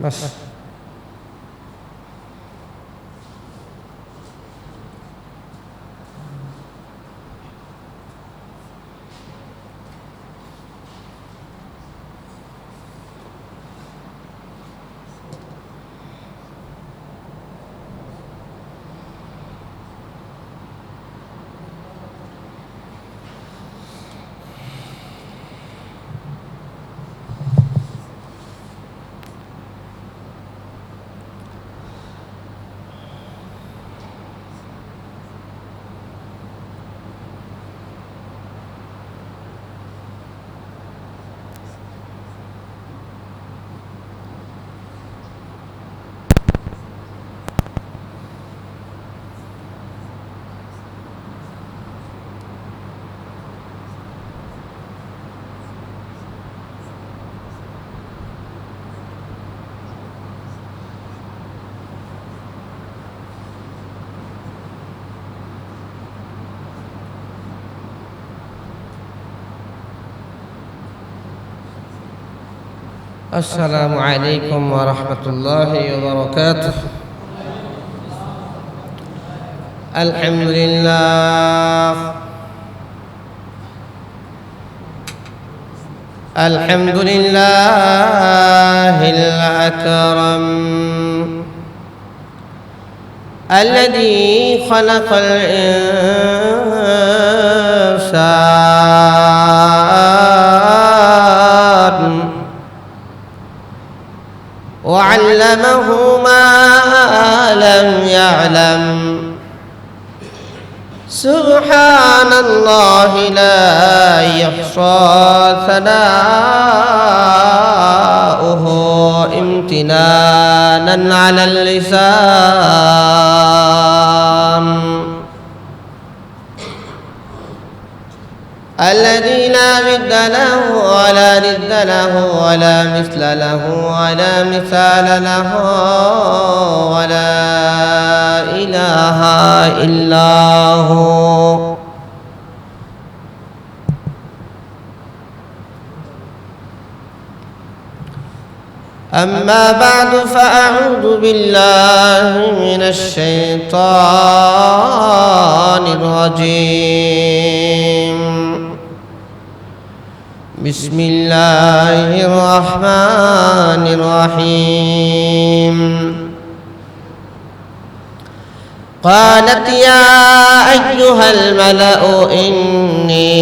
বাস। السلام عليكم ورحمة الله وبركاته. الحمد لله الحمد لله الأكرم الذي خلق الإنسان وعلمه ما لم يعلم. سبحان الله لا يحصى ثناؤه امتنانا على اللسان الذي لا ضد له ولا ند له ولا مثل له ولا مثال له ولا إله إلا هو. أما بعد فأعوذ بالله من الشيطان الرجيم. بسم الله الرحمن الرحيم. قالت يا أيها الملأ إني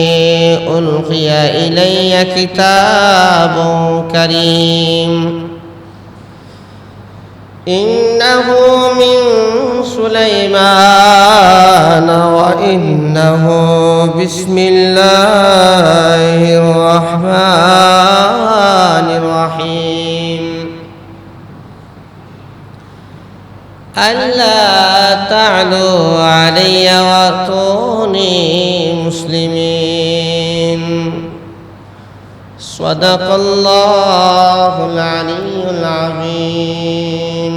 ألقي إلي كتاب كريم إنه من سليمان وإنه بسم الله الرحمن الرحيم. ألا تعلوا علي وأتوني مسلمين. صدق الله العلي العظيم.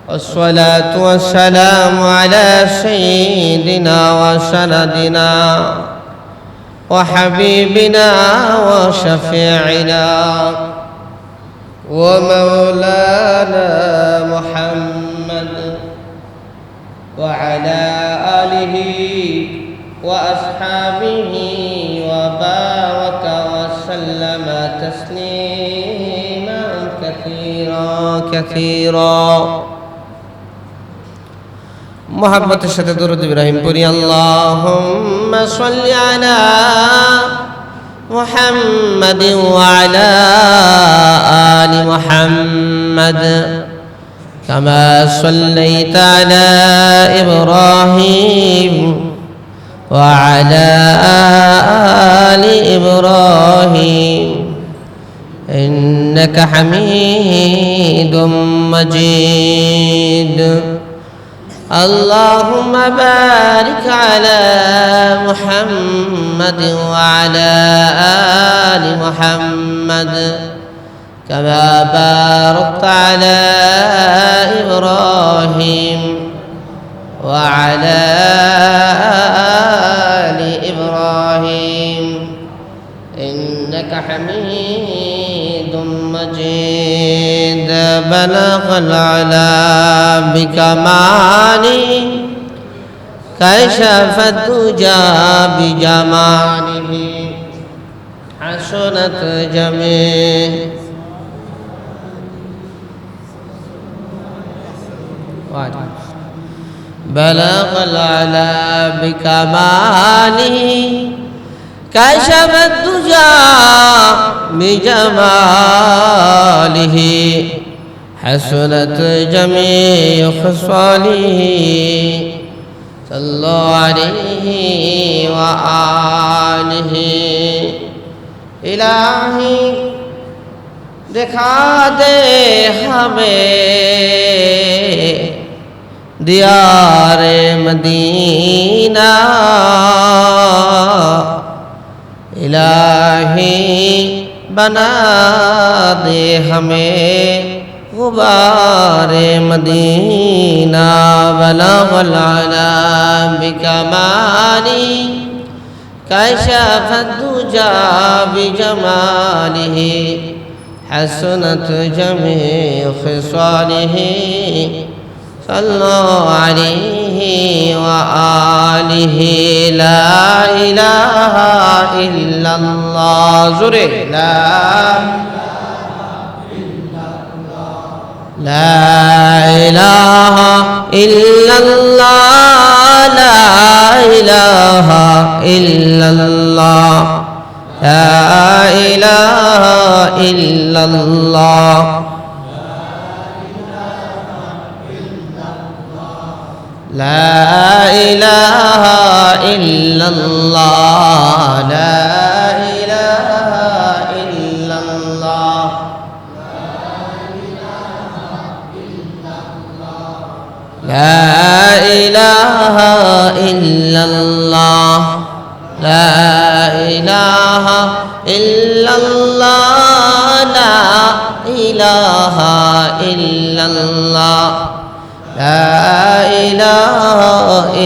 والصلاة والسلام على سيدنا وسندنا وحبيبنا وشفيعنا ومولانا محمد وعلى آله وأصحابه وبارك وسلم تسليما كثيرا كثيرا. محبت شد درود إبراهيم پوری. اللهم صل على محمد وعلى آل محمد كما صليت على إبراهيم وعلى آل إبراهيم إنك حميد مجيد. اللهم بارك على محمد وعلى آل محمد كما باركت على إبراهيم وعلى آل إبراهيم إنك حميد مجيد بلغ العلا بكماله كشف الدجى بجماله حسنت جميع بلغ العلا بكماله كشف الدجى بجماله حسنت جميع خصاله صلوا عليه وآله इलाही दिखा दे हमें दियारे मदीना इलाही बना दे हमें गुबारे मदीना बलगल अला बिकमाली كشف الدجى بجماله حسنت جميع خصاله صلوا عليه وآله لا إله إلا الله زره لا إله إلا الله لا إله إلا الله لا إله إلا الله لا إله إلا الله لا إله إلا الله لا إله إلا الله لا إله إلا الله لا إله إلا الله لا إله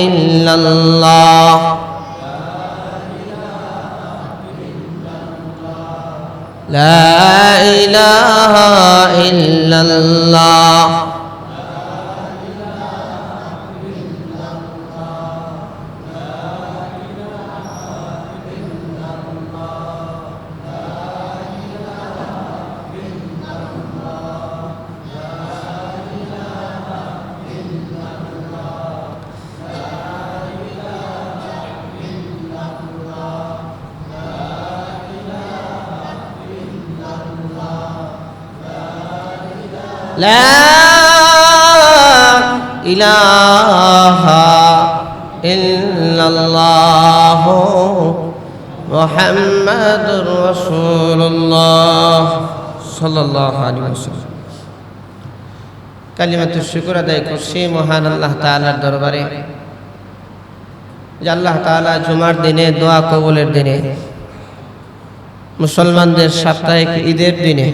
إلا الله لا إله إلا الله لا إله إلا الله محمد رسول الله صلى الله عليه وسلم কালিমাতুশ শুকর আদায় করছি মহান আল্লাহ তাআলার দরবারে যে আল্লাহ তাআলা জুমার দিনে দোয়া কবুলের দিনে মুসলমানদের সাপ্তাহিক ঈদের দিনে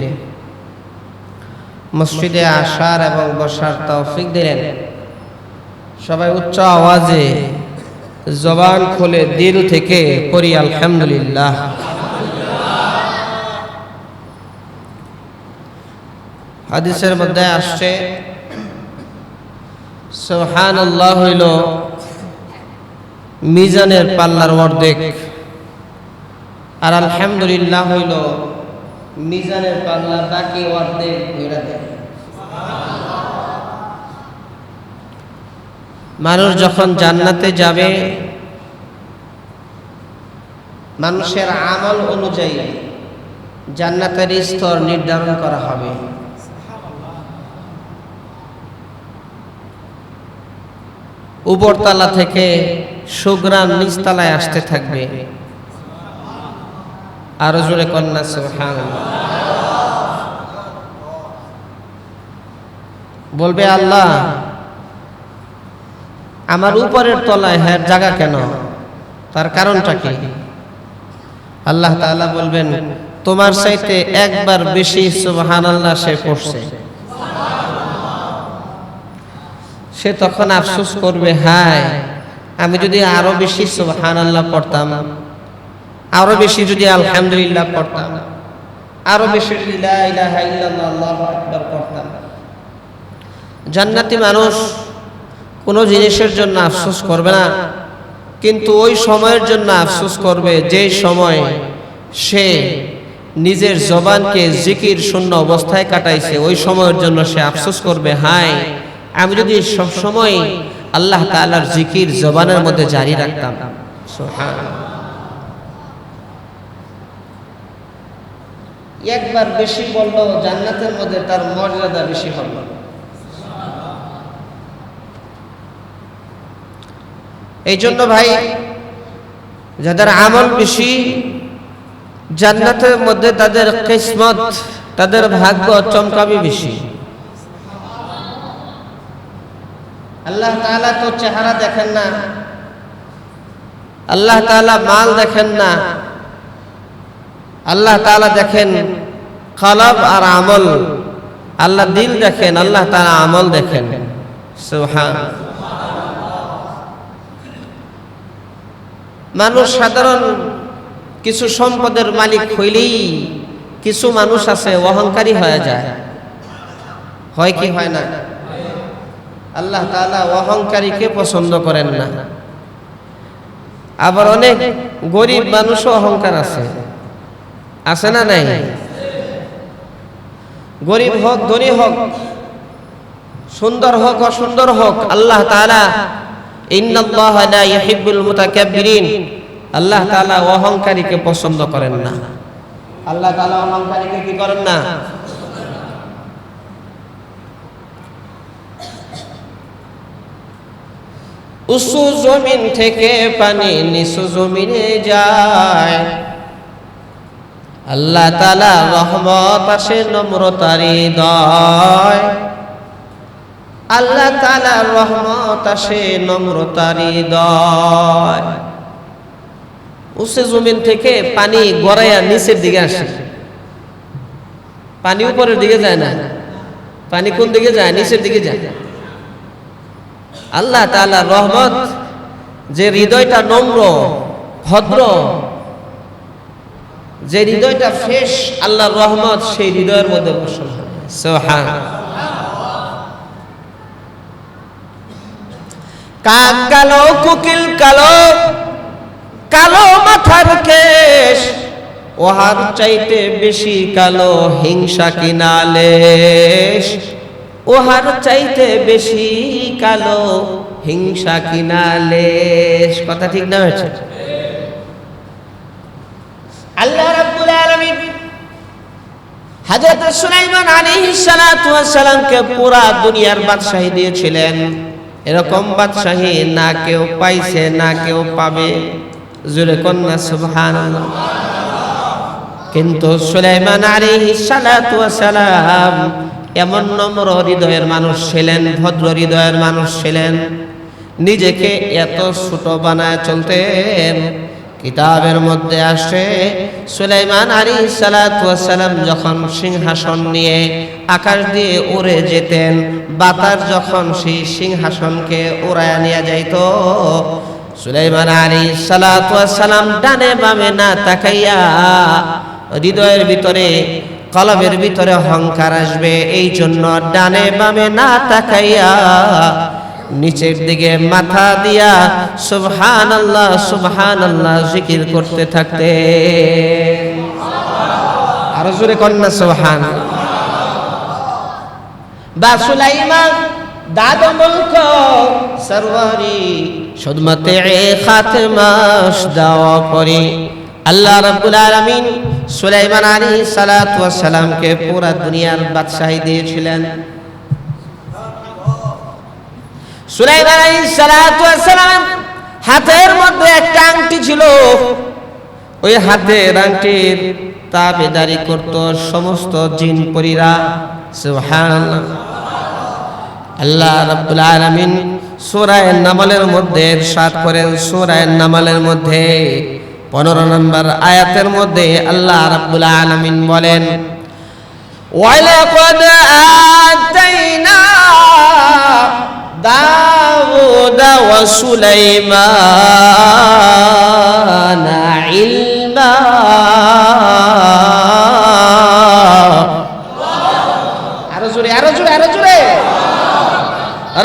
মসজিদে আসার এবং বসার তৌফিক দিলেন। সবাই উচ্চ আওয়াজে জবান খুলে দিল থেকে পড়ি আলহামদুলিল্লাহ। হাদিসের মধ্যে আসছে সুবহানাল্লাহ হইল মিজানের পাল্লার অর্ধেক আর আলহামদুলিল্লাহ হইল মিজানের পাল্লার বাকি অর্ধেক হইরা দেয়। মানুষ যখন জান্নাতে যাবে মানুষের আমল অনুযায়ী জান্নাতের স্তর নির্ধারণ করা হবে। উপরতলা থেকে সুঘ্রাণ নিচতলায় আসতে থাকবে। আরো জোরে কন্যা সুবহানাল্লাহ। বলবে আল্লাহ আমার উপরের তলায় হ্যাঁ জায়গা কেন, তার কারণটা কি? আল্লাহ তাআলা বলবেন তোমার চাইতে একবার বেশি সুবহানাল্লাহ সে পড়ছে। সে তখন আফসোস করবে হায় আমি যদি আরো বেশি সুবহানাল্লাহ পড়তাম, আরো বেশি যদি আলহামদুলিল্লাহ পড়তাম, আরো বেশি লা ইলাহা ইল্লাল্লাহ আল্লাহু আকবার করতাম। জান্নাতি মানুষ কোনো জিনিসের জন্য আফসোস করবে না, কিন্তু ওই সময়ের জন্য আফসোস করবে যে সময় সে নিজের জবানকে জিকির শূন্য অবস্থায় কাটাইছে। ওই সময়ের জন্য সে আফসোস করবে, হায় আমি যদি সব সময় আল্লাহ তাআলার জিকির জবানের মধ্যে জারি রাখতাম। সুবহানাল্লাহ। একবার বেশি বললো জান্নাতের মধ্যে তার মর্যাদা বেশি হবে। এই জন্য ভাই, যাদের আমল বেশি, জান্নাতের মধ্যে তাদের কিসমত, তাদের ভাগ্য চমকাবে বেশি। আল্লাহ তাআলা তো চেহারা দেখেন না, আল্লাহ তাআলা মাল দেখেন না, আল্লাহ তাআলা দেখেন কলব আর আমল। আল্লাহ দিল দেখেন, আল্লাহ তাআলা আমল দেখেন। সুবহানাল্লাহ। মানুষ সাধারণ কিছু সম্পদের মালিক হইলেই কিছু মানুষ আছে অহংকারী হয়ে যায়, হয় কি হয় না? আল্লাহ তাআলা অহংকারীকে পছন্দ করেন না। আবার অনেক গরিব মানুষও অহংকার আছে, আছে না নাই? গরিব হোক ধনী হোক, সুন্দর হোক অসুন্দর হোক, আল্লাহ তাআলা ইন্নাল্লাহা লা ইউহিব্বুল মুতাকাব্বিরিন, আল্লাহ তাআলা অহংকারীকে পছন্দ করেন না। আল্লাহ তাআলা অহংকারীকে কি করেন না? উঁচু জমিন থেকে পানি নিচু জমিনে যায়, আল্লাহ তাআলা রহমত আসে নম্রতার হৃদয়, আল্লাহ তাআলা রহমত আসে নম্রতার হৃদয়। উঁচু জমিন থেকে পানি গড়াইয়া নিচের দিকে আসে, পানি উপরের দিকে যায় না। পানি কোন দিকে যায়? নিচের দিকে যায়। আল্লাহ তাআলা রহমত, যে হৃদয়টা নম্র ভদ্র, যে হৃদয়টা ফ্রেশ, আল্লাহর রহমত সেই হৃদয়ের মধ্যে বর্ষণ হয়। সুবহানাল্লাহ। কাক কালো, কোকিল কালো, কালো মাথার কেশ, ওহার চাইতে বেশি কালো হিংসা কিনা লেশ, ওহার চাইতে বেশি কালো হিংসা কিনা লেশ। কথা ঠিক না হয়েছে? আল্লাহ রাব্বুল আলামিন হযরত সুলাইমান আলাইহিস সালাতু ওয়াস সালামকে পুরা দুনিয়ার বাদশাহী দিয়েছিলেন। এরকম বাদশাহী না কেউ পাইছে, না কেউ পাবে। জোরে কন্যা সুবহানাল্লাহ। কিন্তু সুলাইমান আলাইহিস সালাতু ওয়াস সালাম এমন নম্র হৃদয়ের মানুষ ছিলেন, ভদ্র হৃদয়ের মানুষ ছিলেন, নিজেকে এত ছোট বানায় চলতেন। কিতাবের মধ্যে আসে সুলাইমান আলাইহিস সালাতু ওয়াস সালাম যখন সিংহাসন নিয়ে আকাশ দিয়ে উড়ে যেতেন, বাতাস যখন সেই সিংহাসনকে উড়ায় নিয়ে যাইত, সুলাইমান আলাইহিস সালাতু ওয়াস সালাম ডানে বামে না তাকাইয়া, হৃদয়ের ভিতরে কলবের ভিতরে অহংকার আসবে, এই জন্য ডানে বামে না তাকাইয়া নিচের দিকে মাথা দিয়া সুবহানাল্লাহ সুবহানাল্লাহ জিকির করতে থাকতে। আরো জোরে কন্যা সুবহানাল্লাহ। বা সুলাইমান দাদ মুলক সরওয়ারি খুদমতে খাতমাস দাওয়া করি। আল্লাহ রাব্বুল আলামিন সুলাইমান আলাইহিস সালাতু ওয়াস সালামকে পুরা দুনিয়ার বাদশাহী দিয়েছিলেন। সুলাইমান আলাইহিস সালাতু ওয়াস সালাম হাতের মধ্যে একটা আংটি ছিল, ওই হাতের আংটির তাবেদারি করত সমস্ত জিন পরীরা। সুবহানাল্লাহ। আল্লাহ রাব্বুল আলামিন সূরা নামলের মধ্যে ইরশাদ করেন, সূরা নামলের মধ্যে 15 নম্বর আয়াতের মধ্যে আল্লাহ রাব্বুল আলামিন বলেন, ওয়ালাকাদ আতাইনা দাউদা ওয়া সুলাইমানা ইলমা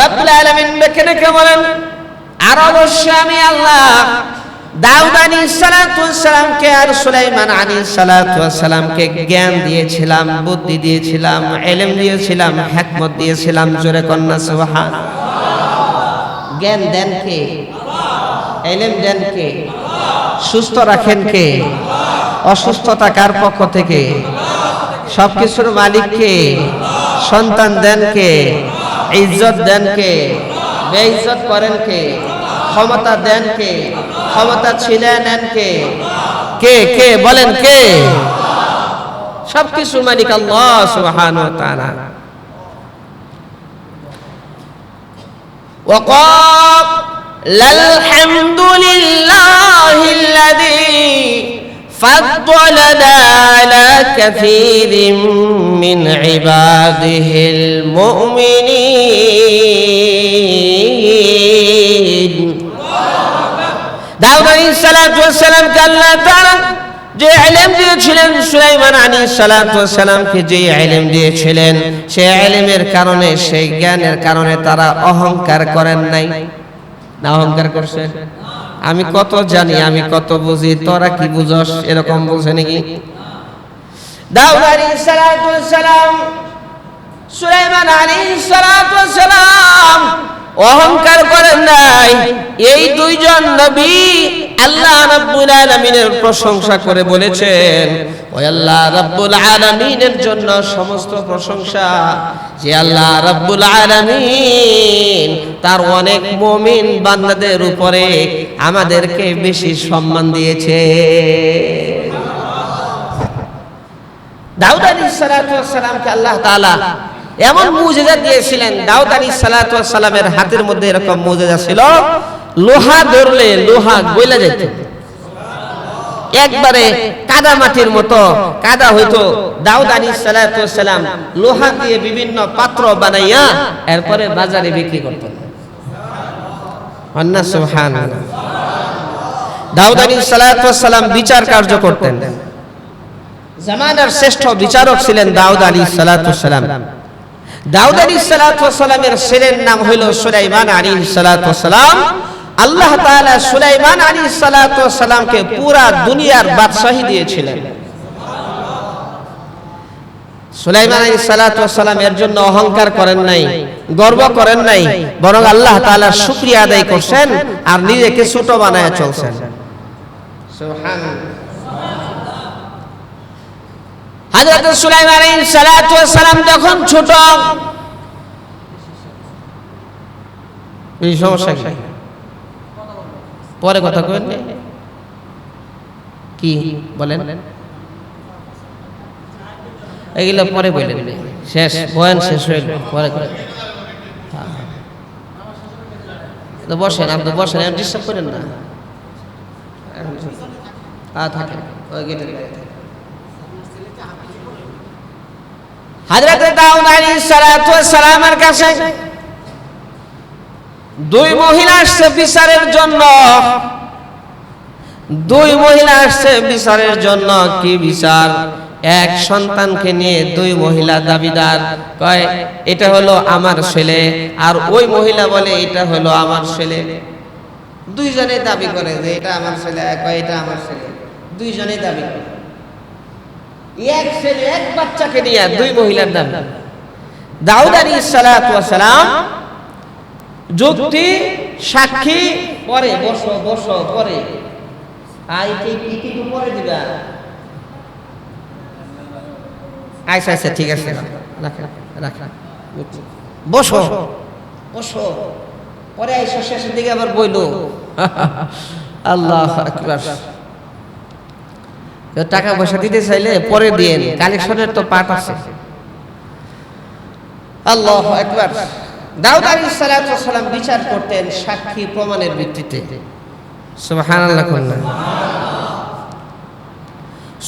রব্বুল আলামিন ডেকে বলেন, আর অবশ্যই আমি আল্লাহ দাউদ আলাইহিস সালাতু ওয়াস সালামকে আর সুলাইমান আলাইহিস সালাতু ওয়াস সালামকে জ্ঞান দিয়েছিলাম, বুদ্ধি দিয়েছিলাম, ইলম দিয়েছিলাম, হিকমত দিয়েছিলাম। জোরে কন্না সুবহানাল্লাহ। জ্ঞান দেন কে? ইলম দেন কে? সুস্থ রাখেন কে? অসুস্থতা কার পক্ষ থেকে? সবকিছুর মালিক কে? সন্তান দেন কে? ইজ্জত দেন কে? বেইজ্জত করেন কে? ক্ষমতা দেন কে? ক্ষমতা ছিনিয়ে নেন কে? কে কে বলেন কে? সবকিছুর মালিক আল্লাহ সুবহানাহু ওয়া তাআলা। وقال الحمد لله الذي فضلنا على كثير من عباده المؤمنين। দাউদ আলাইহিস সালাতু ওয়াস সালামকে আল্লাহ তাআলা যে ইলম দিয়েছিলেন, সুলাইমান আলাইহিস সালাতু ওয়াস সালামকে যে ইলম দিয়েছিলেন, সেই ইলমের কারণে, সেই জ্ঞানের কারণে তারা অহংকার করেন নাই। না অহংকার করছেন? আমি কত জানি, আমি কত বুঝি, তোরা কি বুঝস, এরকম বলছে নাকি? দাউদ আলাইহিস সালাতু ওয়াস সালাম, সুলাইমান আলাইহিস সালাতু ওয়াস সালাম অহংকার করেন নাই। এই দুইজন নবী আল্লাহ রাব্বুল আলামিনের প্রশংসা করে বলেছেন, ও আল্লাহ রাব্বুল আলামিনের জন্য সমস্ত প্রশংসা, যে আল্লাহ রাব্বুল আলামিন তার অনেক মুমিন বান্দাদের উপরে আমাদেরকে বেশি সম্মান দিয়েছে। দাউদ আলাইহিস সালাতু ওয়াস সালামকে আল্লাহ তাআলা এমন মুজিজা দিয়েছিলেন। দাউদ আলাইহিস সালাতু ওয়াস সালামের হাতের মধ্যে এরকম মুজিজা ছিল, লোহা ধরলে লোহা গলে যেত, একবারে কাদা মাটির মতো কাদা হইতো। দাউদ আলাইহিস সালাতু ওয়াস সালাম লোহা দিয়ে বিভিন্ন পাত্র বানাইয়া এরপরে বাজারে বিক্রি করতেন। আল্লাহ সুবহানাল্লাহ। দাউদ আলাইহিস সালাতু ওয়াস সালাম বিচার কার্য করতেন। জামানার শ্রেষ্ঠ বিচারক ছিলেন দাউদ আলাইহিস সালাতু ওয়াস সালাম। দাউদ আলাইহিস সালাতু ওয়াস সালামের ছেলের নাম হলো সুলাইমান আলাইহিস সালাতু ওয়াস সালাম। আল্লাহ তাআলা সুলাইমান আলাইহিস সালাতু ওয়াস সালামকে পুরা দুনিয়ার বাদশাহী দিয়েছিলেন। সুলাইমান আলাইহিস সালাতু ওয়াস সালাম এর জন্য অহংকার করেন নাই, গর্ব করেন নাই, বরং আল্লাহ তাআলার শুকরিয়া আদায় করছেন আর নিজেকে ছোট বানায়া চলছেন। সুবহানাল্লাহ। হযরত সুলাইমান আলাইহিস সালাতু ওয়াস সালাম যখন ছোট, এই সমস্যা কি? পরে কথা কইন কি বলেন, এইগুলো পরে বলেন, শেষ বয়ান শেষ হইল পরে করে। তো বসেন, আপনি বসেন, ডিস্টার্ব করেন না। থাকেন ওই গেটের বাইরে। হযরত দাউদ আলাইহিস সালাতু ওয়াস সালামের কাছে দুই মহিলা আসছে বিচারের জন্য। দুই মহিলা আসছে বিচারের জন্য। কি বিচার? এক সন্তানকে নিয়ে দুই মহিলা দাবিদার, কয় এটা হলো আমার ছেলে, আর ওই মহিলা বলে এটা হলো আমার ছেলে। দুইজনে দাবি করে যে এটা আমার ছেলে, কয় এটা আমার ছেলে। দুইজনে দাবি করে, এক ছেলে এক বাচ্চাকে নিয়ে দুই মহিলার দাবি। দাউদ আলাইহিস সালাতু ওয়াস সালাম যুক্তি সাক্ষী পরে, বসো বসো পরে, আইতে কি তো পরে দিবা। আচ্ছা আচ্ছা ঠিক আছে, রাখ বসো বসো, পরে আইসো শেষের দিকে আবার বইলো। আল্লাহু আকবার। টাকা পয়সা দিতে চাইলে পরে দিয়েন, কালেকশনের তো পার্ট আছে। আল্লাহু আকবার। দাউদ আলাইহিস সালাতু ওয়াস সালাম বিচার করতেন সাক্ষী প্রমাণের ভিত্তিতে। সুবহানাল্লাহ।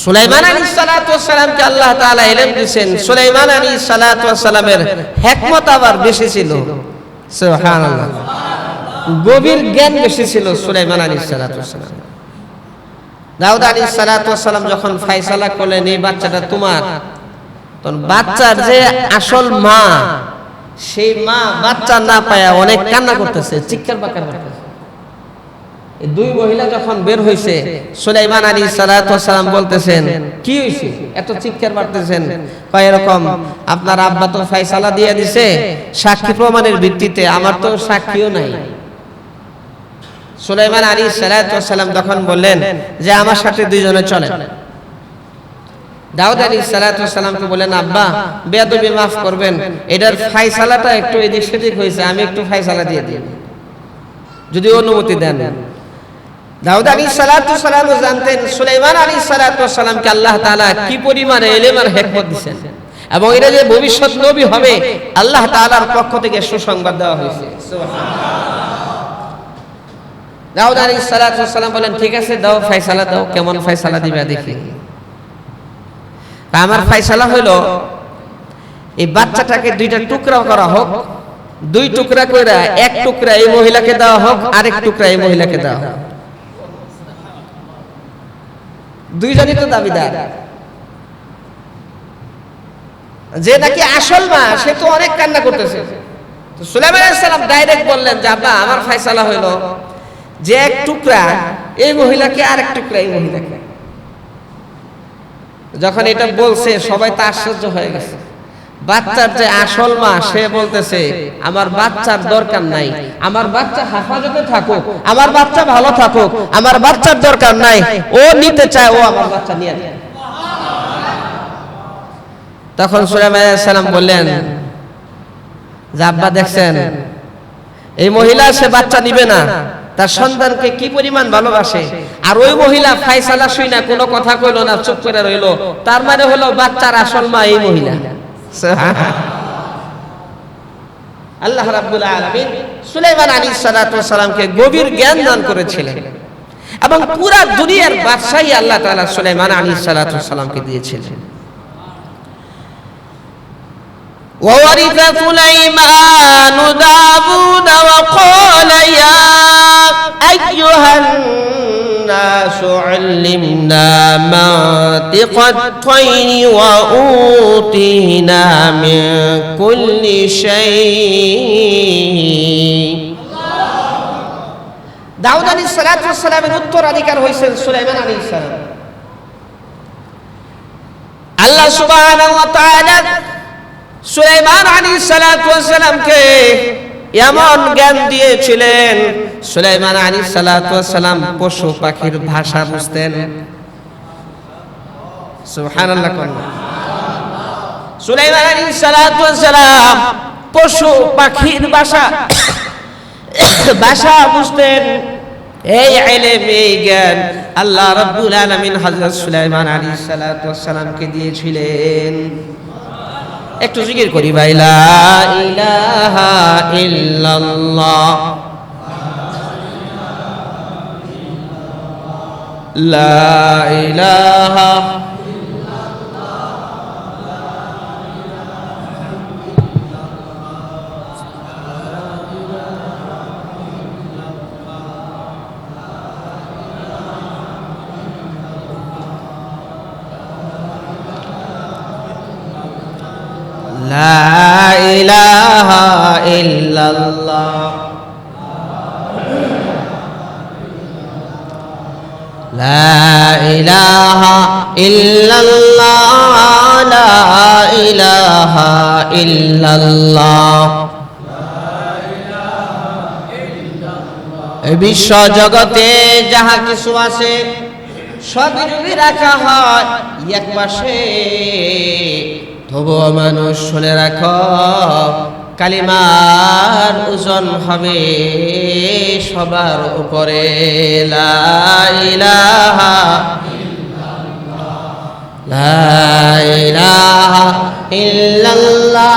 সুলাইমান আলাইহিস সালাতু ওয়াস সালামকে আল্লাহ তাআলা ইলম দিয়েছেন। সুলাইমান আলাইহিস সালাতু ওয়াস সালামের হিকমত আবার বেশি ছিল। সুবহানাল্লাহ। গভীর জ্ঞান বেশি ছিল সুলাইমান আলাইহিস সালাতু ওয়াস সালাম। দাউদ আলাইহিস সালাতু ওয়াস সালাম যখন ফয়সালা করলেন এই বাচ্চাটা তোমার, তখন বাচ্চার যে আসল মা সেই মা বাচ্চা না পায়া অনেক কান্না করতেছে, চিৎকার বাকার করতেছে। এই দুই মহিলা যখন বের হইছে, সুলাইমান আলাইহিস সালাতু ওয়াস সালাম বলতেছেন, কি হইছে এত চিৎকার মারতেছেন? কয় এরকম, আপনার আব্বা তো ফয়সালা দিয়ে দিছে সাক্ষী প্রমাণের ভিত্তিতে, আমার তো সাক্ষীও নাই। সুলাইমান আলাইহিস সালাতু ওয়াস সালাম তখন বললেন যে আমার সাথে দুইজনে চলেন। দাউদ আলাইহিস সালাতু ওয়াস সালামকে বলেন, আব্বা বেয়াদবি মাফ করবেন, এটার ফয়সালাটা একটু এদিক সেদিক হয়েছে, আমি একটু ফয়সালা দিয়ে দিই যদি অনুমতি দেন। দাউদ আলাইহিস সালাতু ওয়াস সালাম জানতেন সুলাইমান আলাইহিস সালাতু ওয়াস সালামকে আল্লাহ তাআলা কি পরিমাণে ইলম আর হিকমত দিয়েছেন, এবং এটা যে ভবিষ্যৎ নবী হবে আল্লাহ তাআলার পক্ষ থেকে সুসংবাদ দেওয়া হয়েছে। দাউদ আলাইহিস সালাতু ওয়াস সালাম বলেন, ঠিক আছে দাও ফয়সালা দাও, কেমন ফয়সালা দিবা দেখি। আমার ফয়সালা হলো এই বাচ্চাটাকে দুইটা টুকরা করা হোক, দুই টুকরা করে এক টুকরা এই মহিলাকে দেওয়া হোক, আরেক টুকরা এই মহিলাকে দেওয়া হোক। দুইজনই তো দাবিদার। যে নাকি আসল মা সে তো অনেক কান্না করতেছে। তো সুলাইমান আলাইহিস সালাম ডাইরেক্ট বললেন যে আব্বা আমার ফয়সালা হলো যে এক টুকরা এই মহিলাকে, আরেক টুকরা এই মহিলাকে। যখন এটা বলছে সবাই তো আশ্চর্য হয়ে গেছে। বাচ্চার যে আসল মা সে বলতেছে আমার বাচ্চার দরকার নাই, আমার বাচ্চা হেফাজতে থাকুক, আমার বাচ্চা ভালো থাকুক, আমার বাচ্চার দরকার নাই, ও নিতে চায়, ও আমার বাচ্চা নিয়ে নেয়। তখন সুলাইমান আলাইহিস সালাম বললেন যে আব্বা দেখছেন এই মহিলা সে বাচ্চা নিবে না, তার সন্তানকে কি পরিমাণ ভালোবাসে। আর ওই মহিলা ফয়সালা শুই না, কোনো কথা কইলো না, চুপ করে রইলো। তার মানে হলো বাচ্চার আসল মা এই মহিলা। আল্লাহ রাব্বুল আলামিন সুলাইমান আলাইহিস সালাতু ওয়াস সালামকে গভীর জ্ঞান দান করেছিলেন, এবং পুরা দুনিয়ার বাদশাহী আল্লাহ তাআলা সুলাইমান আলাইহিস সালাতু ওয়াস সালামকে দিয়েছিলেন। وورث سليمان داود وقال يا أيها الناس علمنا منطق الطير وأوتينا من كل شيء। দাউদ আলাইহিস সালাতু ওয়াস সালামের উত্তরাধিকার হয়েছেন সুলাইমান আলাইহিস সালাম। আল্লাহ সুবহানাহু ওয়া তাআলা সুলাইমান আলাইহিস সালাতু ওয়াস সালামকে এমন জ্ঞান দিয়েছিলেন, সুলাইমান আলাইহিস সালাতু ওয়াস সালাম পশু পাখির ভাষা বুঝতেন। সুবহানাল্লাহ। সুলাইমান আলাইহিস সালাতু ওয়াস সালাম পশু পাখির ভাষা বুঝতেন। এই ইলম, এই জ্ঞান আল্লাহ রাব্বুল আলামিন হযরত সুলাইমান আলাইহিস সালাতু ওয়াস সালামকে দিয়েছিলেন। একটু জিকির করি ভাই, লা ইলাহা ইল্লাল্লাহ, লা ইলাহা লা ইলাহা ইল্লাল্লাহ, লা ইলাহা ইল্লাল্লাহ, লা ইলাহা ইল্লাল্লাহ। এই বিশ্ব জগতে যাহা কিছু আছে সবই যদি রাখা হয় এক পাশে, তবুও মানুষ শুনে রাখো কালিমার ওজন হবে সবার উপরে। লা ইলাহা ইল্লাল্লাহ, লা ইলাহা ইল্লাল্লাহ,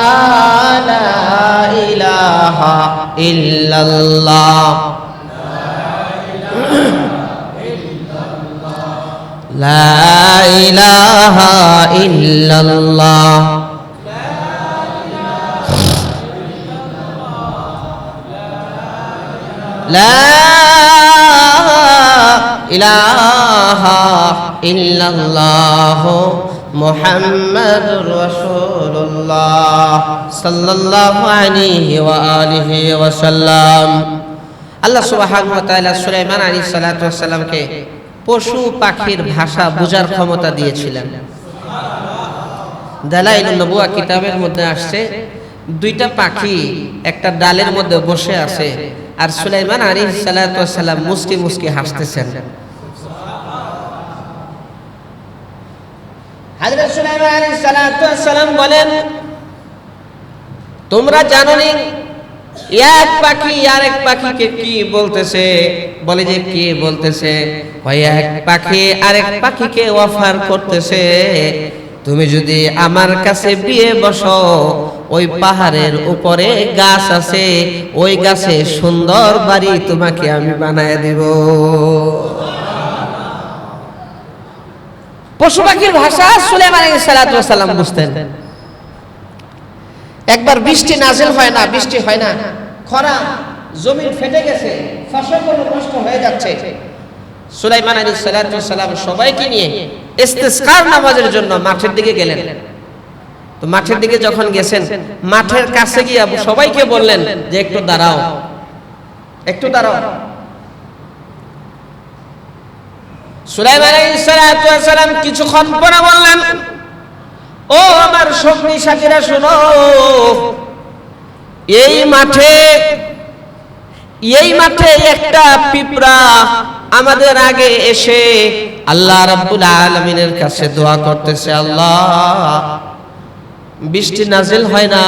লা ইলাহা ইল্লাল্লাহ, লা ইলাহা ইল্লাল্লাহ। লা ইলাহা ইল্লাল্লাহ, মুহাম্মাদুর রাসূলুল্লাহ সাল্লাল্লাহু আলাইহি ওয়া আলিহি ওয়া সাল্লাম। আল্লাহ সুবহানাহু ওয়া তাআলা সুলাইমান আলাইহিস সালাতু ওয়াস সালামকে পশু পাখির ভাষা বোঝার ক্ষমতা দিয়েছিলেন। দালাইলুন নবুওয়া কিতাবের মধ্যে আসছে, দুইটা পাখি একটা ডালের মধ্যে বসে আছে আর সুলাইমান আলাইহিস সালাতু ওয়াস সালাম মুস্কি মুস্কি হাসতেছেন। হযরত সুলাইমান আলাইহিস সালাতু ওয়াস সালাম বলেন, তোমরা জানো নি এক পাখি আরেক পাখিকে কি বলতেছে? বলে যে কি বলতেছে? ওই এক পাখি আরেক পাখিকে অফার করতেছে, তুমি যদি আমার কাছে বিয়ে বসো, ওই পাহাড়ের উপরে গাছ আছে, ওই গাছে সুন্দর বাড়ি তোমাকে আমি বানায় দেব। পশু পাখির ভাষা সুলাইমান আলাইহিস সালাতু ওয়াস সালাম বুঝতেন। একবার বৃষ্টি নাজিল হয় না, বৃষ্টি হয় না, খরা, জমিন ফেটে গেছে, ফসলগুলো নষ্ট হয়ে যাচ্ছে। সুলাইমান আলাইহিস সালাতু ওয়াস সালাম সবাইকে নিয়ে ইস্তিসকার নামাজের জন্য মাঠের দিকে গেলেন। তো মাঠের দিকে যখন গেছেন, মাঠের কাছে গিয়ে সবাইকে বললেন যে একটু দাঁড়াও, একটু দাঁড়াও। সুলাইমান আলাইহিস সালাতু ওয়াস সালাম কিছুক্ষণ পরে বললেন, ও আমার সঙ্গী সাথীরা শোনো, এই মাঠে একটা পিঁপড়া আমাদের আগে এসে আল্লাহ রাব্বুল আলামিনের কাছে দোয়া করতেছে, আল্লাহ বৃষ্টি নাজিল হয় না,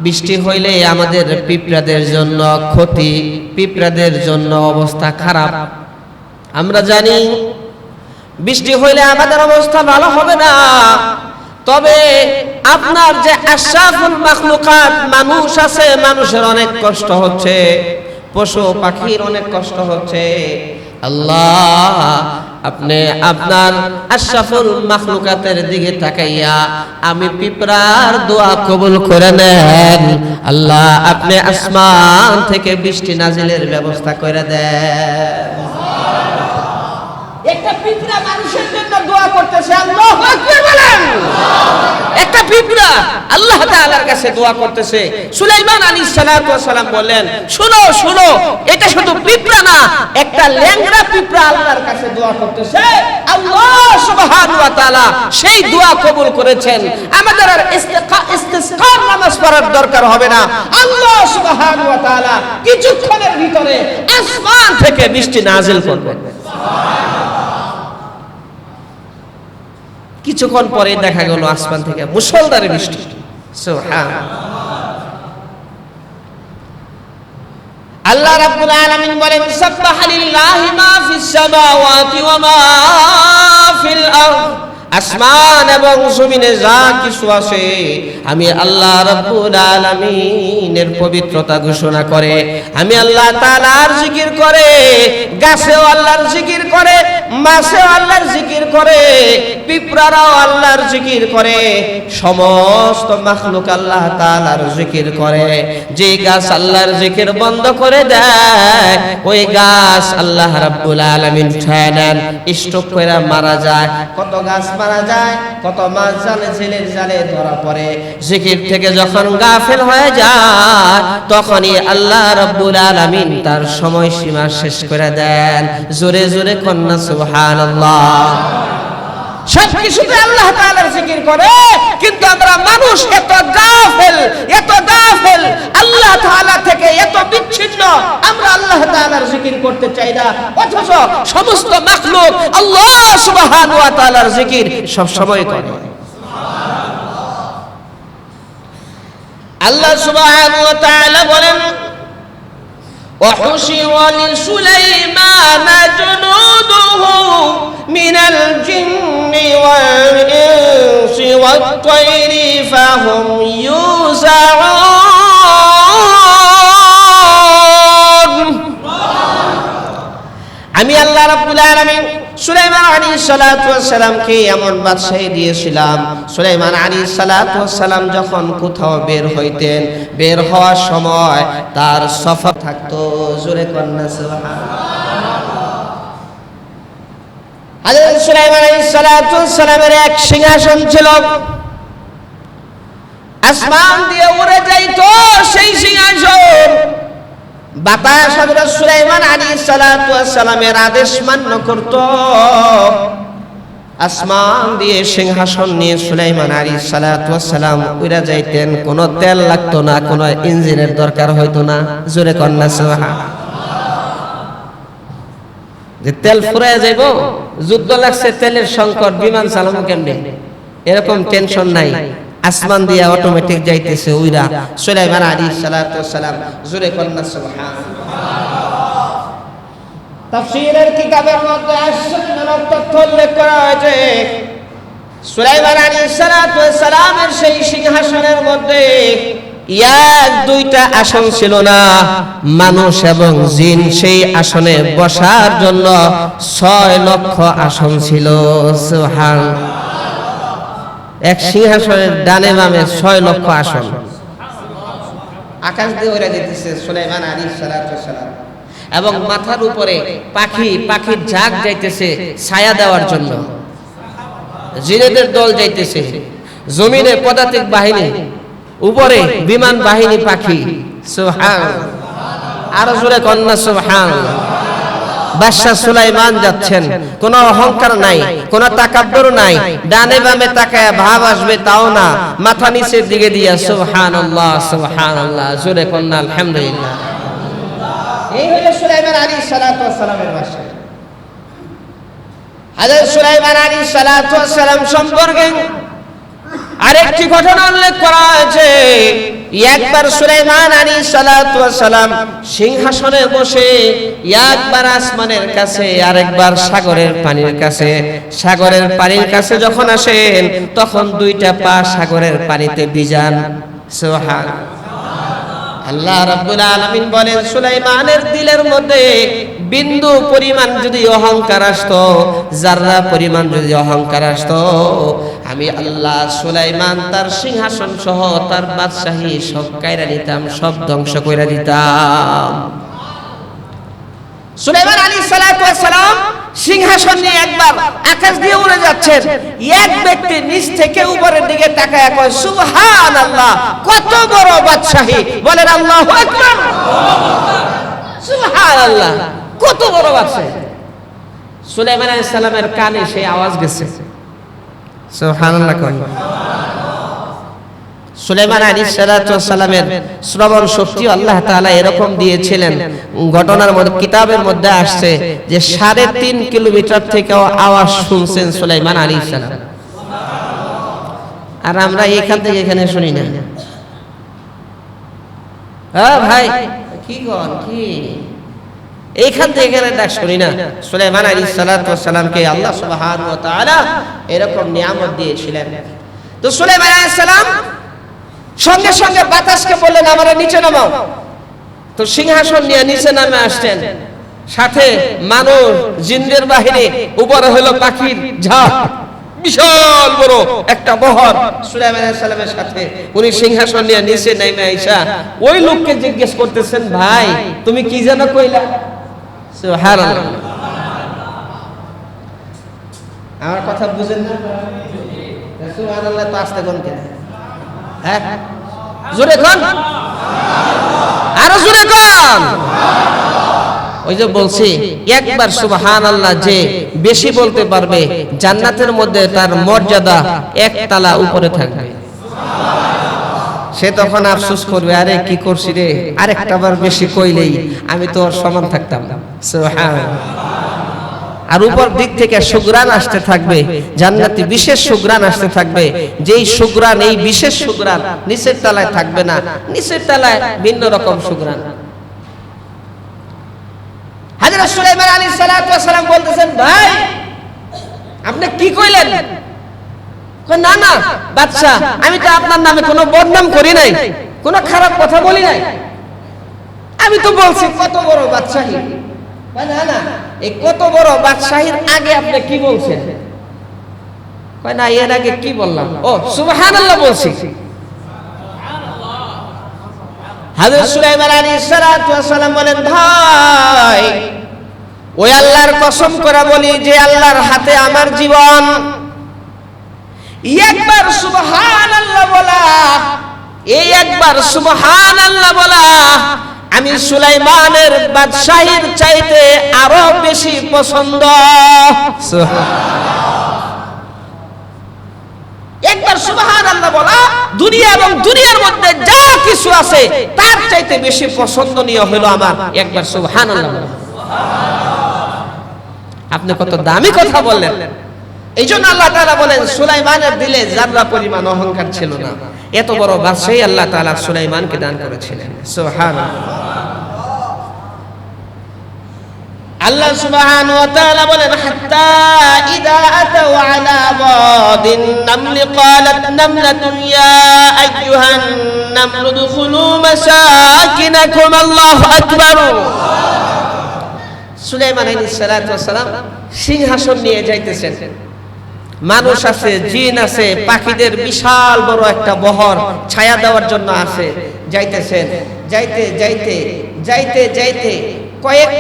বৃষ্টি হইলে আমাদের পিঁপড়াদের জন্য ক্ষতি, পিঁপড়াদের জন্য অবস্থা খারাপ। আমরা জানি বৃষ্টি হইলে আমাদের অবস্থা ভালো হবে না, তবে আপনার যে আশরাফুল মাখলুকাত মানুষ আছে, মানুষের অনেক কষ্ট হচ্ছে, পশু পাখির অনেক কষ্ট হচ্ছে। আল্লাহ আপনি আপনার আশরাফুল মাখলুকাতের দিকে তাকাইয়া আমি পিঁপড়ার দোয়া কবুল করে নেন। আল্লাহ আপনি আসমান থেকে বৃষ্টি নাজিলের ব্যবস্থা করে দেন। একটা পিঁপড়া মানুষের জন্য দোয়া করতেছে, আল্লাহু আকবার বলেন। একটা পিঁপড়া আল্লাহ তাআলার কাছে দোয়া করতেছে। সুলাইমান আলাইহিস সালাতু ওয়াস সালাম বললেন, শুনো শুনো, এটা শুধু পিঁপড়া না, একটা ল্যাংড়া পিঁপড়া আল্লাহর কাছে দোয়া করতেছে। আল্লাহ সুবহানাহু ওয়া তাআলা সেই দোয়া কবুল করেছেন। আমাদের আর ইস্তিসকার নামাজ পড়ার দরকার হবে না। আল্লাহ সুবহানাহু ওয়া তাআলা কিছুক্ষণের ভিতরে আসমান থেকে বৃষ্টি নাজিল করবেন। কিছুক্ষণ পরে দেখা গেল আসমান থেকে মুষলধারে বৃষ্টি। আল্লাহ রাব্বুল আলামিন বলেন, সাব্বাহা লিল্লাহি মা ফিস সামাওয়াতি ওয়া মা ফিল আরদ, আসমান এবং জমিনে যা কিছু আছে আমি আল্লাহ রাব্বুল আলামিনের পবিত্রতা ঘোষণা করে, আমি আল্লাহ তাআলার জিকির করে, গাছেও আল্লাহর জিকির করে, মাছেও আল্লাহর জিকির করে, পিঁপড়ারাও আল্লাহর জিকির করে, সমস্ত মাখলুক আল্লাহ তাআলার জিকির করে। যে গাছ আল্লাহর জিকির বন্ধ করে দেয়, ওই গাছ আল্লাহ রাব্বুল আলামিন উঠায় নেন, স্ট্রোক করে মারা যায়। কত গাছ মারা যায়, কত মাছ জেলের জালে ধরা পড়ে। জিকির থেকে যখন গাফেল হয়ে যায়, তখনই আল্লাহ রাব্বুল আলামিন তার সময়সীমা শেষ করে দেন। জোরে জোরে কন্যা সুবহানাল্লাহ। সবকিছুতে আল্লাহ তাআলার জিকির করে, কিন্তু আমরা মানুষ এত গাফেল, এত গাফেল, আল্লাহ তাআলা থেকে এত বিচ্ছিন্ন, আমরা আল্লাহ তাআলার জিকির করতে চাই না। অথচ সমস্ত মাখলুক আল্লাহ সুবহানাহু ওয়া তাআলার জিকির সব সময় করে। আল্লাহ সুবহানাহু ওয়া তাআলা বলেন, وحشر لسليمان جنوده من الجن والإنس والطير فهم يوزعون। আমি আল্লাহ রাব্বুল আলামিন সুলাইমান আলাইহিস সালাতু ওয়াস সালামকে এমন বাদশাহী দিয়েছিলাম, সুলাইমান আলাইহিস সালাতু ওয়াস সালাম যখন কোথাও বের হইতেন, বের হওয়ার সময় তার সফর থাকতো। জোরে কন্যা সুবহানাল্লাহ। হযরত সুলাইমান আলাইহিস সালাতু ওয়াস সালামের এক সিংহাসন ছিল, আসমান দিয়ে উড়ে যাইতো সেই সিংহাসন। বাতাস হযরত সুলাইমান আলাইহিস সালাতু ওয়াস সালামের আদেশ মান্য করত। আসমান দিয়ে সিংহাসন নিয়ে সুলাইমান আলাইহিস সালাতু ওয়াস সালাম উড়ে যাইতেন। কোনো তেল লাগতো না, কোনো ইঞ্জিনের দরকার হইতো না। জোরে কন্যা সুবহান। যে তেল ফুরায় যাইব, যুদ্ধ লাগছে, তেলের সংকট, বিমান চালানো কেমনে, এরকম টেনশন নাই। আসমান দিয়ে অটোমেটিক যাইতেছে উইরা সুলাইমান আলাইহিস সালাতু ওয়াস সালাম। জোরে কন্যা সুবহান। তাফসীরের কিতাবের মধ্যে আশ্চর্যজনক তথ্য উল্লেখ করা হয়েছে, সুলাইমান আলাইহিস সালাতু ওয়াস সালামের সেই সিংহাসনের মধ্যে এক দুইটা আসন ছিল না, মানুষ এবং জিন সেই আসনে বসার জন্য 6 লক্ষ আসন ছিল। সুবহান। এক সিংহাসনের ডানে বামে 6 লক্ষ আসন। আকাশ দিয়ে উড়ে যেতেছে সুলাইমান আলাইহিস সালাতু ওয়াস সালাম, এবং মাথার উপরে পাখির ঝাঁক যাইতেছে ছায়া দেওয়ার জন্য। জিনেদের দল যাইতেছে, জমিনে পদাতিক বাহিনী, উপরে বিমান বাহিনী, পাখি। সুবহান। আরো জোরে কন্যা সুবহান। বাদশা সুলাইমান যাচ্ছেন, কোনো অহংকার নাই, কোনো তাকাব্বুর নাই, ডানে বামে তাকায় ভাব আসবে তাও না, মাথা নিচের দিকে দিয়া সুবহানাল্লাহ সুবহানাল্লাহ। জোরে কন্যা আলহামদুলিল্লাহ। এই হলো সুলাইমান আলাইহিস সালাতু ওয়াস সালামের বাদশা। হযরত সুলাইমান আলাইহিস সালাতু ওয়াস সালাম সম্পর্কে আরেকটি ঘটনা উল্লেখ করা হয়েছে। একবার সুলাইমান আলাইহিস সালাতু ওয়াস সালাম সিংহাসনে বসে একবার আসমানের কাছে, আরেকবার সাগরের পানির কাছে। সাগরের পানির কাছে যখন আসেন তখন দুইটা পা সাগরের পানিতে ভিজান। সুবহান। আল্লাহ রাব্বুল আলামিন বলেন, সুলাইমানের দিলের মধ্যে বিন্দু পরিমাণ যদি অহংকার আসতো, যাররা পরিমাণ যদি অহংকার আসতো, আমি আল্লাহ সুলাইমান তার সিংহাসন সহ তার বাদশাহী সব কায়রা নিতাম, সব ধ্বংস কইরা দিতাম। সুলাইমান আলাইহিস সালাতু ওয়াস সালাম সিংহাসন নিয়ে একবার আকাশ দিয়ে উড়ে যাচ্ছেন। এক ব্যক্তি নিচ থেকে উপরের দিকে তাকায় কয়, সুবহানাল্লাহ, কত বড় বাদশাহী! বলেন আল্লাহু আকবার। সুবহানাল্লাহ, কত বড় বাদশাহী! সুলাইমান আলাইহিস সালামের কানে সেই আওয়াজ গেছে। সুবহানাল্লাহ। সুলাইমান আলাইহিস সালাতু ওয়াস সালামের শ্রবণ শক্তি আল্লাহ তাআলা এরকম দিয়েছিলেন, ঘটনার মধ্যে কিতাবের মধ্যে আসছে যে 3.5 কিলোমিটার থেকেও আওয়াজ শুনছেন সুলাইমান আলাইহিস সালাম। আর আমরা এখান থেকে এখানে শুনি না। হ্যাঁ ভাই, কি কন কি এইখান থেকে এখানে ডাক শুনি না। সুলাইমান আলাইহিস সালাতু ওয়াস সালামকে আল্লাহ সুবহানাহু ওয়া তাআলা এরকম নিয়ামত দিয়েছিলেন। তো সুলাইমান আলাইহিস সালাম সঙ্গে সঙ্গে বাতাসকে বললেন, আমরা নিচে নামাও। তো সিংহাসন নিয়ে নিচে নামে আসছেন, সাথে মানুষ, জিনদের বাহিনী, উপরে হলো পাখির ঝাঁক, বিশাল বড় একটা বহর সুলাইমান আলাইহিস সালামের সাথে। উনি সিংহাসন নিয়ে নিচে নেমে আইসা ওই লোককে জিজ্ঞেস করতেছেন, ভাই তুমি কি যেন কইলা? সুবহানাল্লাহ। আমার কথা বুঝেন না? সুবহানাল্লাহ তো আসতে কোন কেন? হ্যাঁ, জোরে কোন, আরো জোরে কোন। ওই যে বলছি, একবার সুবহানাল্লাহ যে বেশি বলতে পারবে, জান্নাতের মধ্যে তার মর্যাদা 1 তালা উপরে থাকবে। সে তখন আফসোস করবে, আরে কি করছি রে, আরেকটাবার বেশি কইলেই আমি তো ওর সমান থাকতাম। সুবহানাল্লাহ। আর উপর দিক থেকে সুগ্রান আসতে থাকবে, জান্নাতি বিশেষ সুগ্রান আসতে থাকবে। যেই সুগ্রান, এই বিশেষ সুগ্রান নিচের তলায় থাকবে না, নিচের তলায় ভিন্ন রকম সুগ্রান। হযরত সুলাইমান আলাইহিস সালাতু ওয়াস সালাম বলতেছেন, ভাই আপনি কি কইলেন? কয়, না না বাদশা, আমি তো আপনার নামে কোনো বদনাম করি নাই, কোনো খারাপ কথা বলি নাই, আমি তো বলছি কত বড় বাদশাহী। না না, এই কত বড় বাদশাহীর আগে আপনি কি বলছেন? কয়, না এর আগে কি বললাম? ও সুবহানাল্লাহ বলছি। হযরত সুলাইমান আলাইহিস সালাতু ওয়াস সালাম বলেন, ভাই ওই আল্লাহর কসম করে বলি যে আল্লাহর হাতে আমার জীবন, একবার সুবহানাল্লাহ বলা, এই একবার সুবহানাল্লাহ বলা আমি সুলাইমানের বাদশাহীর চাইতে আরো বেশি পছন্দ। একবার সুবহানাল্লাহ বলা দুনিয়া এবং দুনিয়ার মধ্যে যা কিছু আছে তার চাইতে বেশি পছন্দনীয় হলো আমার একবার সুবহানাল্লাহ বলা। আপনি কত দামি কথা বললেন। এই জন্য আল্লাহ তাআলা বলেন সুলাইমানের দিলে যারা পরিমাণ অহংকার ছিল না, এত বড় বাদশাহী আল্লাহ তাআলা সুলাইমানকে দান করেছিলেন। সুবহানাল্লাহ। আল্লাহ সুবহানাহু ওয়া তাআলা বলেন হাত্তা ইযা আতাউ আলা ওয়াদিন নামলি ক্বালাত নামলাতুন ইয়া আইয়ুহান নামলু দুখুলু মাসাকিনাকুম আল্লাহু আকবার। সুলাইমান আলাইহিস সালাতু ওয়াস সালাম সিংহাসন নিয়ে যাইতেছেন, মানুষ আছে, জিন আছে, পাখিদের বিশাল বড় একটা বহর ছায়া দেওয়ার জন্য আছে, যাইতেছেন। যাইতে যাইতে যাইতে যাইতে কয়েক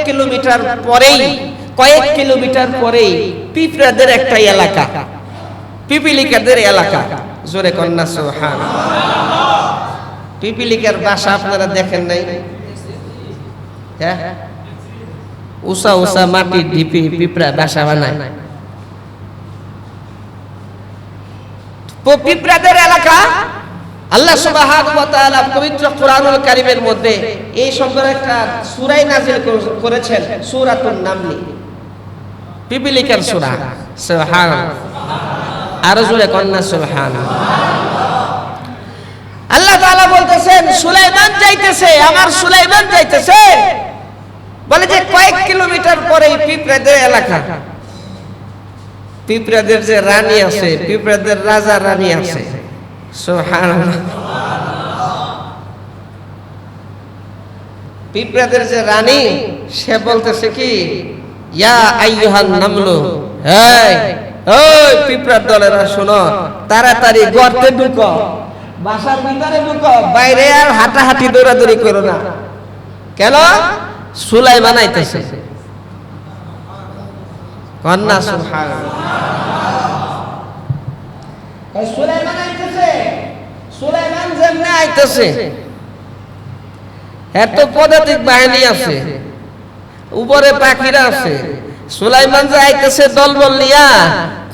কিলোমিটার পরেই পিঁপড়াদের একটা এলাকা, পিপিলিকাদের এলাকা। জোরে কন্যা সুবহানাল্লাহ। পিপিলিকার বাসা আপনারা দেখেন নাই? হ্যাঁ, উষা উষা মাটির ঢিপি পিঁপড়া বাসা বানায়। পিঁপড়াদের এলাকা আল্লাহ সুবহানাহু ওয়া তাআলা পবিত্র কোরআনুল কারীমের মধ্যে এই সম্পর্কে একটা সূরা নাযিল করেছেন, সূরাতুন নামল, পিপিলিকার সূরা। সুবহানাল্লাহ। আরো জোরে কন্যা সুবহানাল্লাহ। আল্লাহ তাআলা বলতেছেন সুলাইমান যাইতেছে, আমার সুলাইমান যাইতেছে, বলে যে কয়েক কিলোমিটার পরেই পিঁপড়াদের এলাকা, পিঁপড়াদের যে রানী আছে, পিঁপড়াদের রাজা রানী আছে। সুবহানাল্লাহ। পিঁপড়াদের যে রানী সে বলতেছে কি, ইয়া আইয়ুহান নামলু, এই ওই পিঁপড়ার দলেরা শোনো, তাড়াতাড়ি গর্তে ঢুকো, বাসার ভিতরে ঢুকো, বাইরে আর হাঁটাহাঁটি দৌড়াদৌড়ি করো না। কেন? সুলাইমান আইতেছে। কন্যা সুবহানাল্লাহ। সুলাইমান আইতেছে, সুলাইমান যেমনে আইতেছে এত পদাতিক বাহিনী আছে, উপরে পাখিরা আছে, সুলাইমান যে আইতেছে দলবল নিয়া,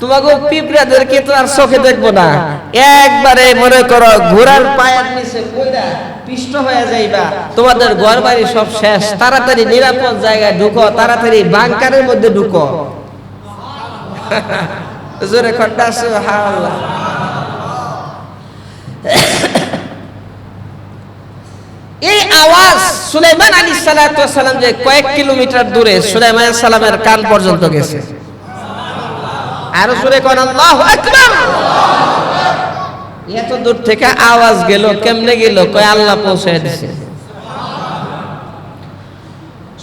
তোমাকে পিঁপড়াদেরকে তো আর চোখে দেখবো না, একবারে মনে করো ঘোড়ার পায়ের নিচে কইরা পিষ্ট হয়ে যাইবা, তোমাদের ঘর বাড়ি সব শেষ, তাড়াতাড়ি নিরাপদ জায়গায় ঢুকো, তাড়াতাড়ি বাংকারের মধ্যে ঢুকো। জোরে কন্যা সুবহানাল্লাহ। এই আওয়াজ সুলাইমান আলাইহিস সালাতু ওয়াস সালাম যে কয়েক কিলোমিটার দূরে সুলাইমান আলাইহিস সালামের কান পর্যন্ত গেছে। আর জোরে কোন আল্লাহু আকবার। এত দূর থেকে আওয়াজ গেল, কেমনে গেল? কয় আল্লাহ পৌঁছায় দিয়েছে।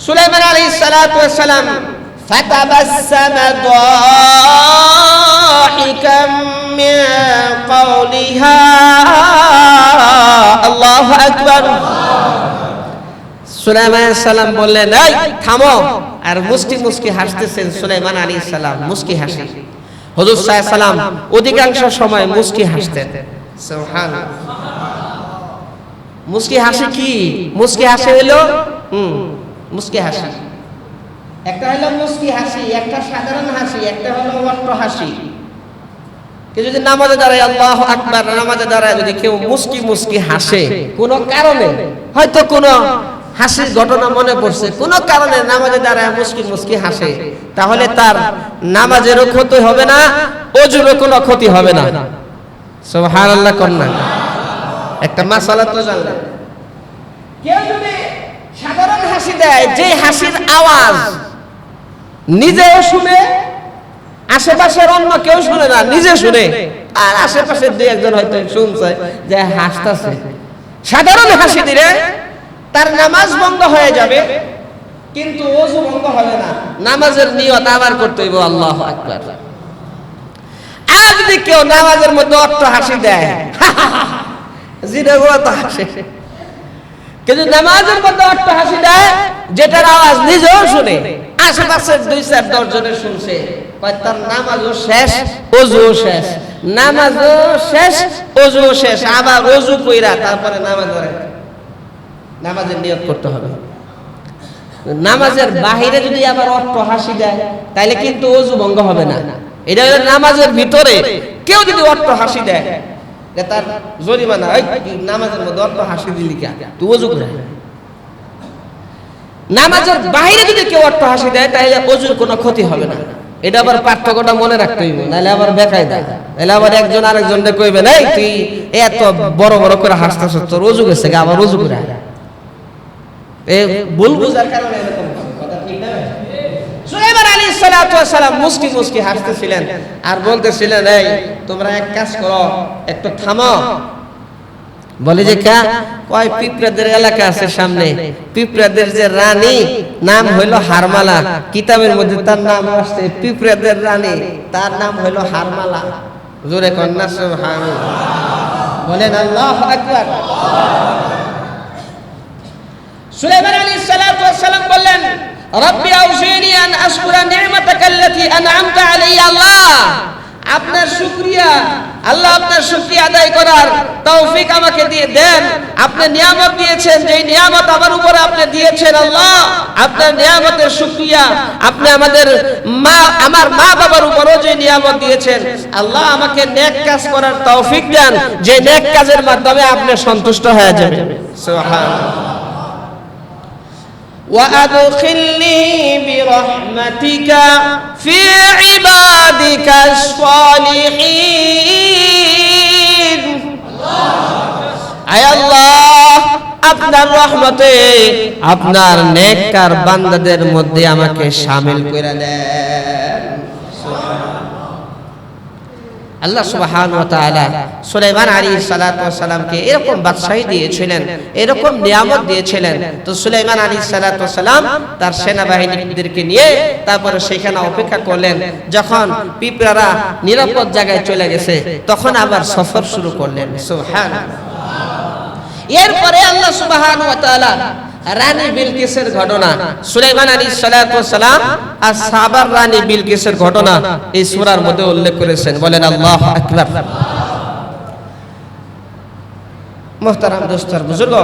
সুলাইমান আলাইহিস সালাতু ওয়াস সালাম ফাতাবাসসামা দাহিকাম মিন কওলিহা আল্লাহু আকবার। সুলাইমান আলাইহিস সালাম বললেন, এই থামো, আর মুস্কি মুস্কি হাসতেছেন সুলাইমান আলাইহিস সালাম, মুস্কি হাসি। হুজুর সাল্লাল্লাহু আলাইহি সাল্লাম অধিকাংশ সময় মুস্কি হাসতেন। সুবহানাল্লাহ। মুস্কি হাসি কি? মুস্কি হাসি হলো মুস্কি হাসি, একটা হলো মুস্কি হাসি, একটা সাধারণ হাসি, একটা হলো অট্ট হাসি। কেউ যদি নামাজে দাঁড়ায় আল্লাহু আকবার, নামাজে দাঁড়ায় যদি কেউ মুস্কি মুস্কি হাসে কোনো কারণে, হয়তো কোনো হাসির ঘটনা মনে পড়ছে, কোনো কারণে নামাজে দাঁড়ায় মুস্কি মুস্কি হাসে, তাহলে তার নামাজেরও ক্ষতি হবে না, ওযুরও কোনো ক্ষতি হবে না। সুবহানাল্লাহ কন্যা। একটা মাসালা তো জানলেন, কেউ যদি সাধারণ হাসি দেয়, যে হাসির আওয়াজ নিজেও শুনে, আশেপাশের অন্য কেউ শুনে না, নিজে শুনে, আর আশেপাশের দুই একজন হয়তো শুনছে যে হাসতেছে, সাধারণ হাসি দিলে তার নামাজ ভঙ্গ হয়ে যাবে, কিন্তু ওযু ভঙ্গ হবে না, নামাজের নিয়ত আবার করতে হইব আল্লাহু আকবার। আর যদি কেউ নামাজের মধ্যে অট্ট হাসি দেয়, জিনেও তো হাসে, কিন্তু নামাজের মধ্যে অট্ট হাসি দেয় যেটার আওয়াজ নিজেও শুনে, আশেপাশের 2-4 জনে শুনছে, কয় তার নামাজও শেষ, ওযুও শেষ, নামাজও শেষ, ওযুও শেষ, আবার ওযু কইরা তারপরে নামাজ পড়ে। নামাজের নিয়ত করতে হবে। নামাজের বাহিরে যদি আবার অট্ট হাসি দেয় তাহলে কিন্তু ওযু ভঙ্গ হবে না। এটা হলো নামাজের ভিতরে কেউ যদি অট্ট হাসি দেয় তার জরিমানা, এই নামাজের মধ্যে অট্ট হাসি দিলি কে, তুই ওযু করে। নামাজের বাইরে যদি কেউ অট্ট হাসি দেয় তাহলে ওযুর কোনো ক্ষতি হবে না। এটা আবার পার্থক্যটা মনে রাখতে হইবে, নাহলে আবার বেকায় দেয়, নাহলে আবার একজন আরেকজনকে কইবে না, এই তুই এত বড় বড় করে হাসতেছ, তোর ওযু গেছে, আবার ওযু করে। এই ভুল বুঝার কারণে এরকম কথা, ঠিক না? সুলাইমান আলাইহিস সালাতু ওয়াস সালাম মুস্কি মুস্কি হাসতেছিলেন আর বলতেছিলেন, এই তোমরা এক কাজ করো, একটু থামো। বলে যে কা, কয় পিঁপড়াদের এলাকা আছে সামনে, পিঁপড়াদের যে রানী নাম হইল হারমালা, কিতাবের মধ্যে তার নাম আসছে পিঁপড়াদের রানী, তার নাম হইল হারমালা। জোরে কন্যা সুবহানাল্লাহ বলেন, আল্লাহু আকবার। সুলাইমান আলাইহিস সালাতু ওয়াস সালাম বললেন, রব্বি আউজিনি আন আশকুরা নি'মাতাকা আল্লাতী আন'আমতা আলাইয়া। আল্লাহ আপনার শুকরিয়া, আল্লাহ আপনার শুকরিয়া আদায় করার তৌফিক আমাকে দিয়ে দেন। আপনি নিয়ামত দিয়েছেন, যেই নিয়ামত আমার উপরে আপনি দিয়েছেন, আল্লাহ আপনার নিয়ামতের শুকরিয়া। আপনি আমার মা বাবার উপরও যে নিয়ামত দিয়েছেন, আল্লাহ আমাকে নেক কাজ করার তৌফিক দেন, যে নেক কাজের মাধ্যমে আপনি সন্তুষ্ট হয়ে যাবেন। সুবহানাল্লাহ। وأدخلني برحمتك في عبادك الصالحين। আয় আল্লাহ আপনার রহমতে আপনার নেককার বান্দাদের মধ্যে আমাকে শামিল করে দেন। আল্লাহ সুবহানাহু ওয়া তাআলা সুলাইমান আলাইহিস সালাতু ওয়াস সালামকে এরকম বাদশাহী দিয়েছিলেন, এরকম নিয়ামত দিয়েছিলেন। তো সুলাইমান আলাইহিস সালাতু ওয়াস সালাম তার সেনাবাহিনীদেরকে নিয়ে তারপরে সেখানে অপেক্ষা করলেন। যখন পিঁপড়ারা নিরাপদ জায়গায় চলে গেছে তখন আবার সফর শুরু করলেন। সুবহানাল্লাহ। এরপরে আল্লাহ সুবহানাহু ওয়া তাআলা রানী বিলকিসের ঘটনা, সুলাইমান আলাইহিস সালাতু ওয়াস সালাম আর সাবার রানী বিলকিসের ঘটনা এই সূরার মধ্যে উল্লেখ করেছেন। বলেন আল্লাহু আকবার। মুহতারাম দোস্তর বুজুর্গ,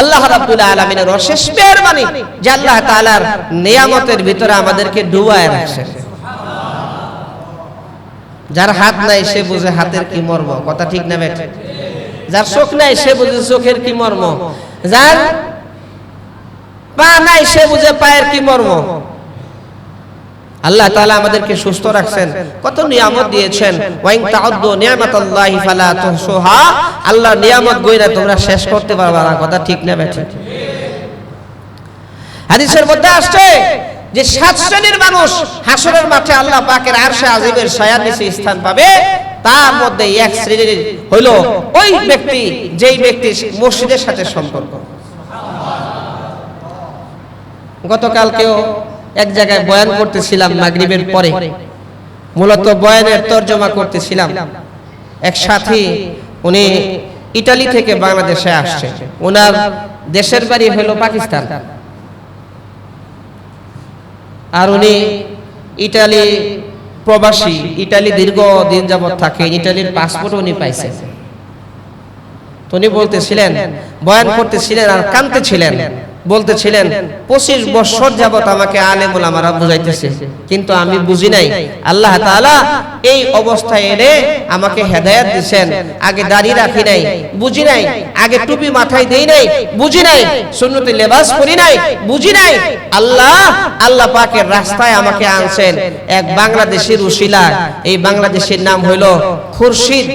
আল্লাহ রাব্বুল আলামিনের অশেষ মেহেরবানি যে আল্লাহ তাআলার নিয়ামতের ভিতরে আমাদেরকে ডুবায় রাখছেন। যার হাত নাই সে বুঝে হাতের কি মর্ম, কথা ঠিক না বেঠিক? যার চোখ নাই সে বুঝে চোখের কি মর্ম, যার পা নাই সে বুঝে পায়ের কি মর্ম। আল্লাহ তাআলা আমাদেরকে সুস্থ রাখছেন, কত নিয়ামত দিয়েছেন। ওয়া ইন তাউদ্দু নি'মাতাল্লাহি ফালা তুহসুহা। আল্লাহর নিয়ামত গয়না তোমরা শেষ করতে পারবে না, কথা ঠিক না বেঠিক? হাদিসের মধ্যে আসছে যে 7 শ্রেণীর মানুষ হাসরের মাঠে আল্লাহ পাকের আরশে আজিমের ছায়ার নিচে স্থান পাবে। তার মধ্যে এক শ্রেণীর হইল ওই ব্যক্তি যেই ব্যক্তি মসজিদের সাথে সম্পর্ক। গতকালকেও এক জায়গায় বয়ান করতেছিলাম মাগরিবের পরে, মূলত বয়ানের তরজমা করতেছিলাম। এক সাথী উনি ইতালি থেকে বাংলাদেশে আসছে, ওনার দেশের বাড়ি হলো পাকিস্তান, আর উনি ইটালি প্রবাসী, ইটালি দীর্ঘদিন যাবৎ থাকে, ইটালির পাসপোর্ট উনি পাইছেন। তো উনি বলতেছিলেন, বয়ান করতেছিলেন আর কাঁদতেছিলেন, বলতেছিলেন 25 বছর যাবত আমাকে আলেম ওলামারা বুঝাইতেছে, কিন্তু আমি বুঝি নাই। আল্লাহ তাআলা এই অবস্থায় এনে আমাকে হেদায়েত দিবেন। আগে দাড়ি রাখি নাই, বুঝি নাই। আগে টুপি মাথায় দেই নাই, বুঝি নাই। সুন্নতি লেবাস পরি নাই, বুঝি নাই। আল্লাহ পাকের রাস্তায় আমাকে আনছেন এক বাংলাদেশের উসিলা। এই বাংলাদেশের নাম হইল খুরশিদ।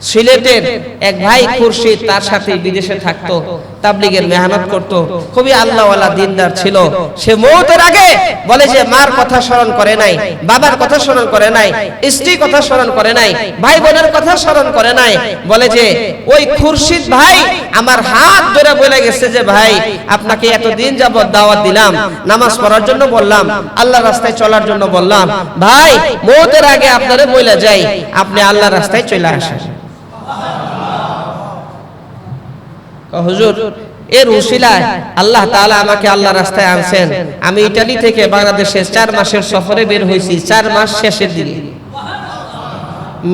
সিলেটের এক ভাই খুরশিদ, তার সাথে বিদেশে থাকতো, তাবলীগের মেহনত করত, খুবই আল্লাহওয়ালা দিনদার ছিল। সে মওতের আগে বলে যে মার কথা স্মরণ করে নাই, বাবার কথা স্মরণ করে নাই, স্ত্রীর কথা স্মরণ করে নাই, ভাই বোনের কথা স্মরণ করে নাই। বলে যে ওই খুরশিদ ভাই আমার হাত ধরে বলে গেছে যে ভাই আপনাকে এতদিন যাবত দাওয়াত দিলাম, নামাজ পড়ার জন্য বললাম, আল্লাহর রাস্তায় চলার জন্য বললাম, ভাই মওতের আগে আপনারে বলে যাই আপনি আল্লাহর রাস্তায় চলে আসেন। হুজুর এর উসিলায় আল্লাহ তাআলা আমাকে আল্লাহর রাস্তায় আনছেন। আমি ইতালি থেকে বাংলাদেশে 4 মাসের সফরে বের হয়েছি, 4 মাস শেষের দিকে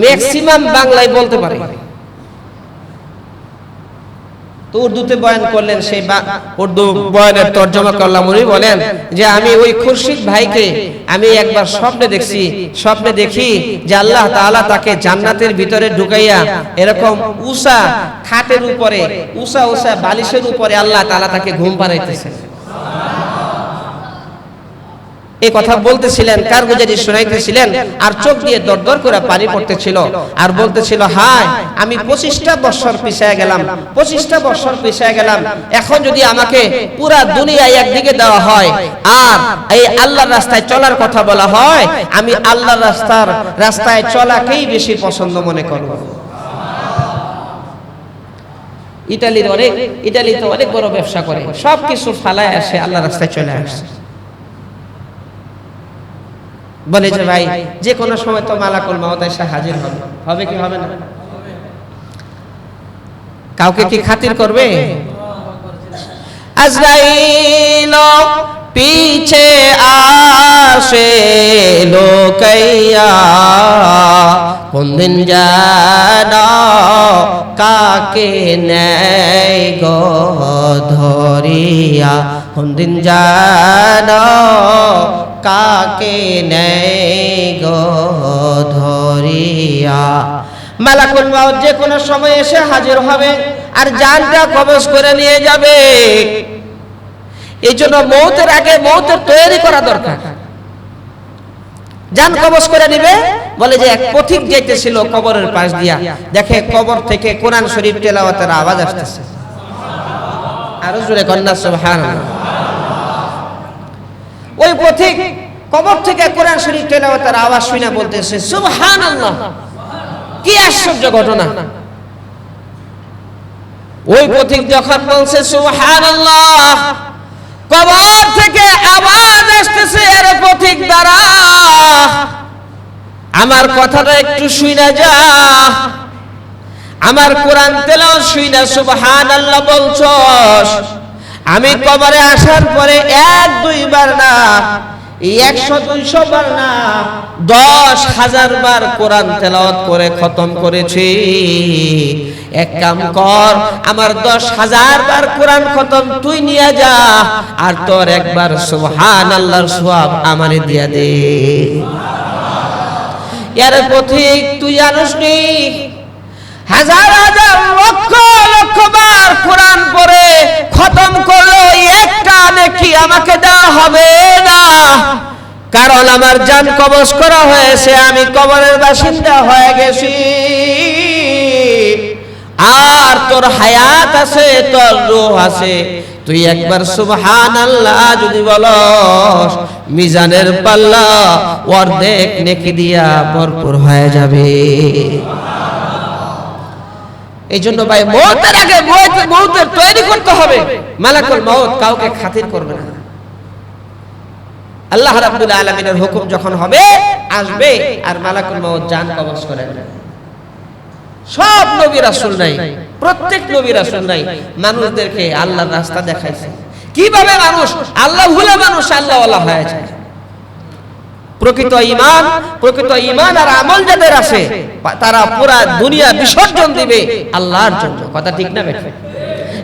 ম্যাক্সিমাম বাংলায় বলতে পারে। তো উর্দুতে বয়ান করলেন, সেই উর্দু বয়ানের তর্জমা করলাম। উনি বলেন যে আমি ওই খুরশিদ ভাইকে আমি একবার স্বপ্নে দেখছি, স্বপ্নে দেখি যে আল্লাহ তাআলা তাকে জান্নাতের ভিতরে ঢুকাইয়া এরকম উষা খাটের উপরে, উষা উষা বালিশের উপরে আল্লাহ তাআলা তাকে ঘুম পাড়াইতেছে। এই কথা বলতেছিলেন, কারগুজারি শোনাইতেছিলেন, আর চোখ দিয়ে দরদর করে পানি পড়তেছিল, আর বলতেছিল হায় আমি 25টা বছর পিছায় গেলাম, 25টা বছর পিছায় গেলাম। এখন যদি আমাকে পুরা দুনিয়ায় একদিকে দেওয়া হয় আর এই আল্লাহর রাস্তায় চলার কথা বলা হয়, আমি আল্লাহর রাস্তায় চলাকেই বেশি পছন্দ মনে করব। ইটালিতে অনেক বড় ব্যবসা করে, সবকিছু ফালায় আসে, আল্লাহর রাস্তায় চলে আসে। বলে যে ভাই যে কোনো সময় তো মালাকুল মাউত এসে হাজির হবে, হবে কি হবে না? কাউকে কি খাতির করবে? আজরাইল পিছে আসে লোকাইয়া, কোন দিন জানো কাকে নেয় গো ধরিয়া, কোন দিন জানো কাকে নেয় গো ধরিয়া। মালাকুল মাউত যে কোনো সময় এসে হাজির হবে আর জানটা কবজ করে নিয়ে যাবে। এই জন্য মৌতের আগে মৌতের তৈরি করা দরকার। জান কবজ করে নিবে। বলে যে এক পথিক যাইতেছিল কবরের পাশ দিয়া, দেখে কবর থেকে কোরআন শরীফ তেলাওয়াতের আওয়াজ আসতেছে। আরো জোরে কন্যা সুবহানাল্লাহ। ওই পথিক কবর থেকে কোরআন শরীফ তেলাওয়াতের আওয়াজ শুনে বলতেছে সুবহানাল্লাহ, কি আশ্চর্য ঘটনা। ওই পথিক যখন বলছে সুবহানাল্লাহ, কবর থেকে আওয়াজ আসতেছে, এর পথিক দ্বারা আমার কথাটা একটু শুনে যা, আমার কোরআন তেলাওয়াত শুনে সুবহানাল্লাহ বলছস। আমি কবরে আসার পরে 1-2 বার না, 100-200 বার না, 10,000 বার কোরআন তেলাওয়াত করে খতম করেছি। এক কাম কর, আমার 10,000 বার কোরআন খতম তুই নিয়ে যা, আর তোর একবার সুবহানাল্লাহর সওয়াব আমারে দিয়া দে। এর পথিক তুই জানিস নি, হাজার হাজার লক্ষ লক্ষ বার কোরআন পড়ে খতম করলো, একটা নেকি আমাকে দেওয়া হবে না, কারণ আমার জান কবজ করা হয়েছে, আমি কবরের বাসিন্দা হয়ে গেছি। আর তোর হায়াত আছে, তোর রূহ আছে, তুই একবার সুবহানাল্লাহ যদি বলস, মিজানের পাল্লা অর্ধেক নেকি দিয়া ভরপুর হয়ে যাবে। এই জন্য ভাই মওতের আগে মওতের তৈরি করতে হবে। মালাকুল মাউত কাউকে খাতির করবে না। আল্লাহ রাব্বুল আলামিনের হুকুম যখন হবে আসবে, আর মালাকুল মাউত জান কবজ করে নেবে। সব নবী রাসূল নাই, প্রত্যেক নবী রাসূল নাই মানুষদেরকে আল্লাহর রাস্তা দেখাইছে। কিভাবে মানুষ আল্লাহ ভুলে মানুষ আল্লাহ ওয়ালা হয়ে যায়। প্রকৃত ঈমান আর আমল যাদের আছে, তারা পুরা দুনিয়া বিসর্জন দিবে আল্লাহর জন্য। কথা ঠিক না বেঠিক?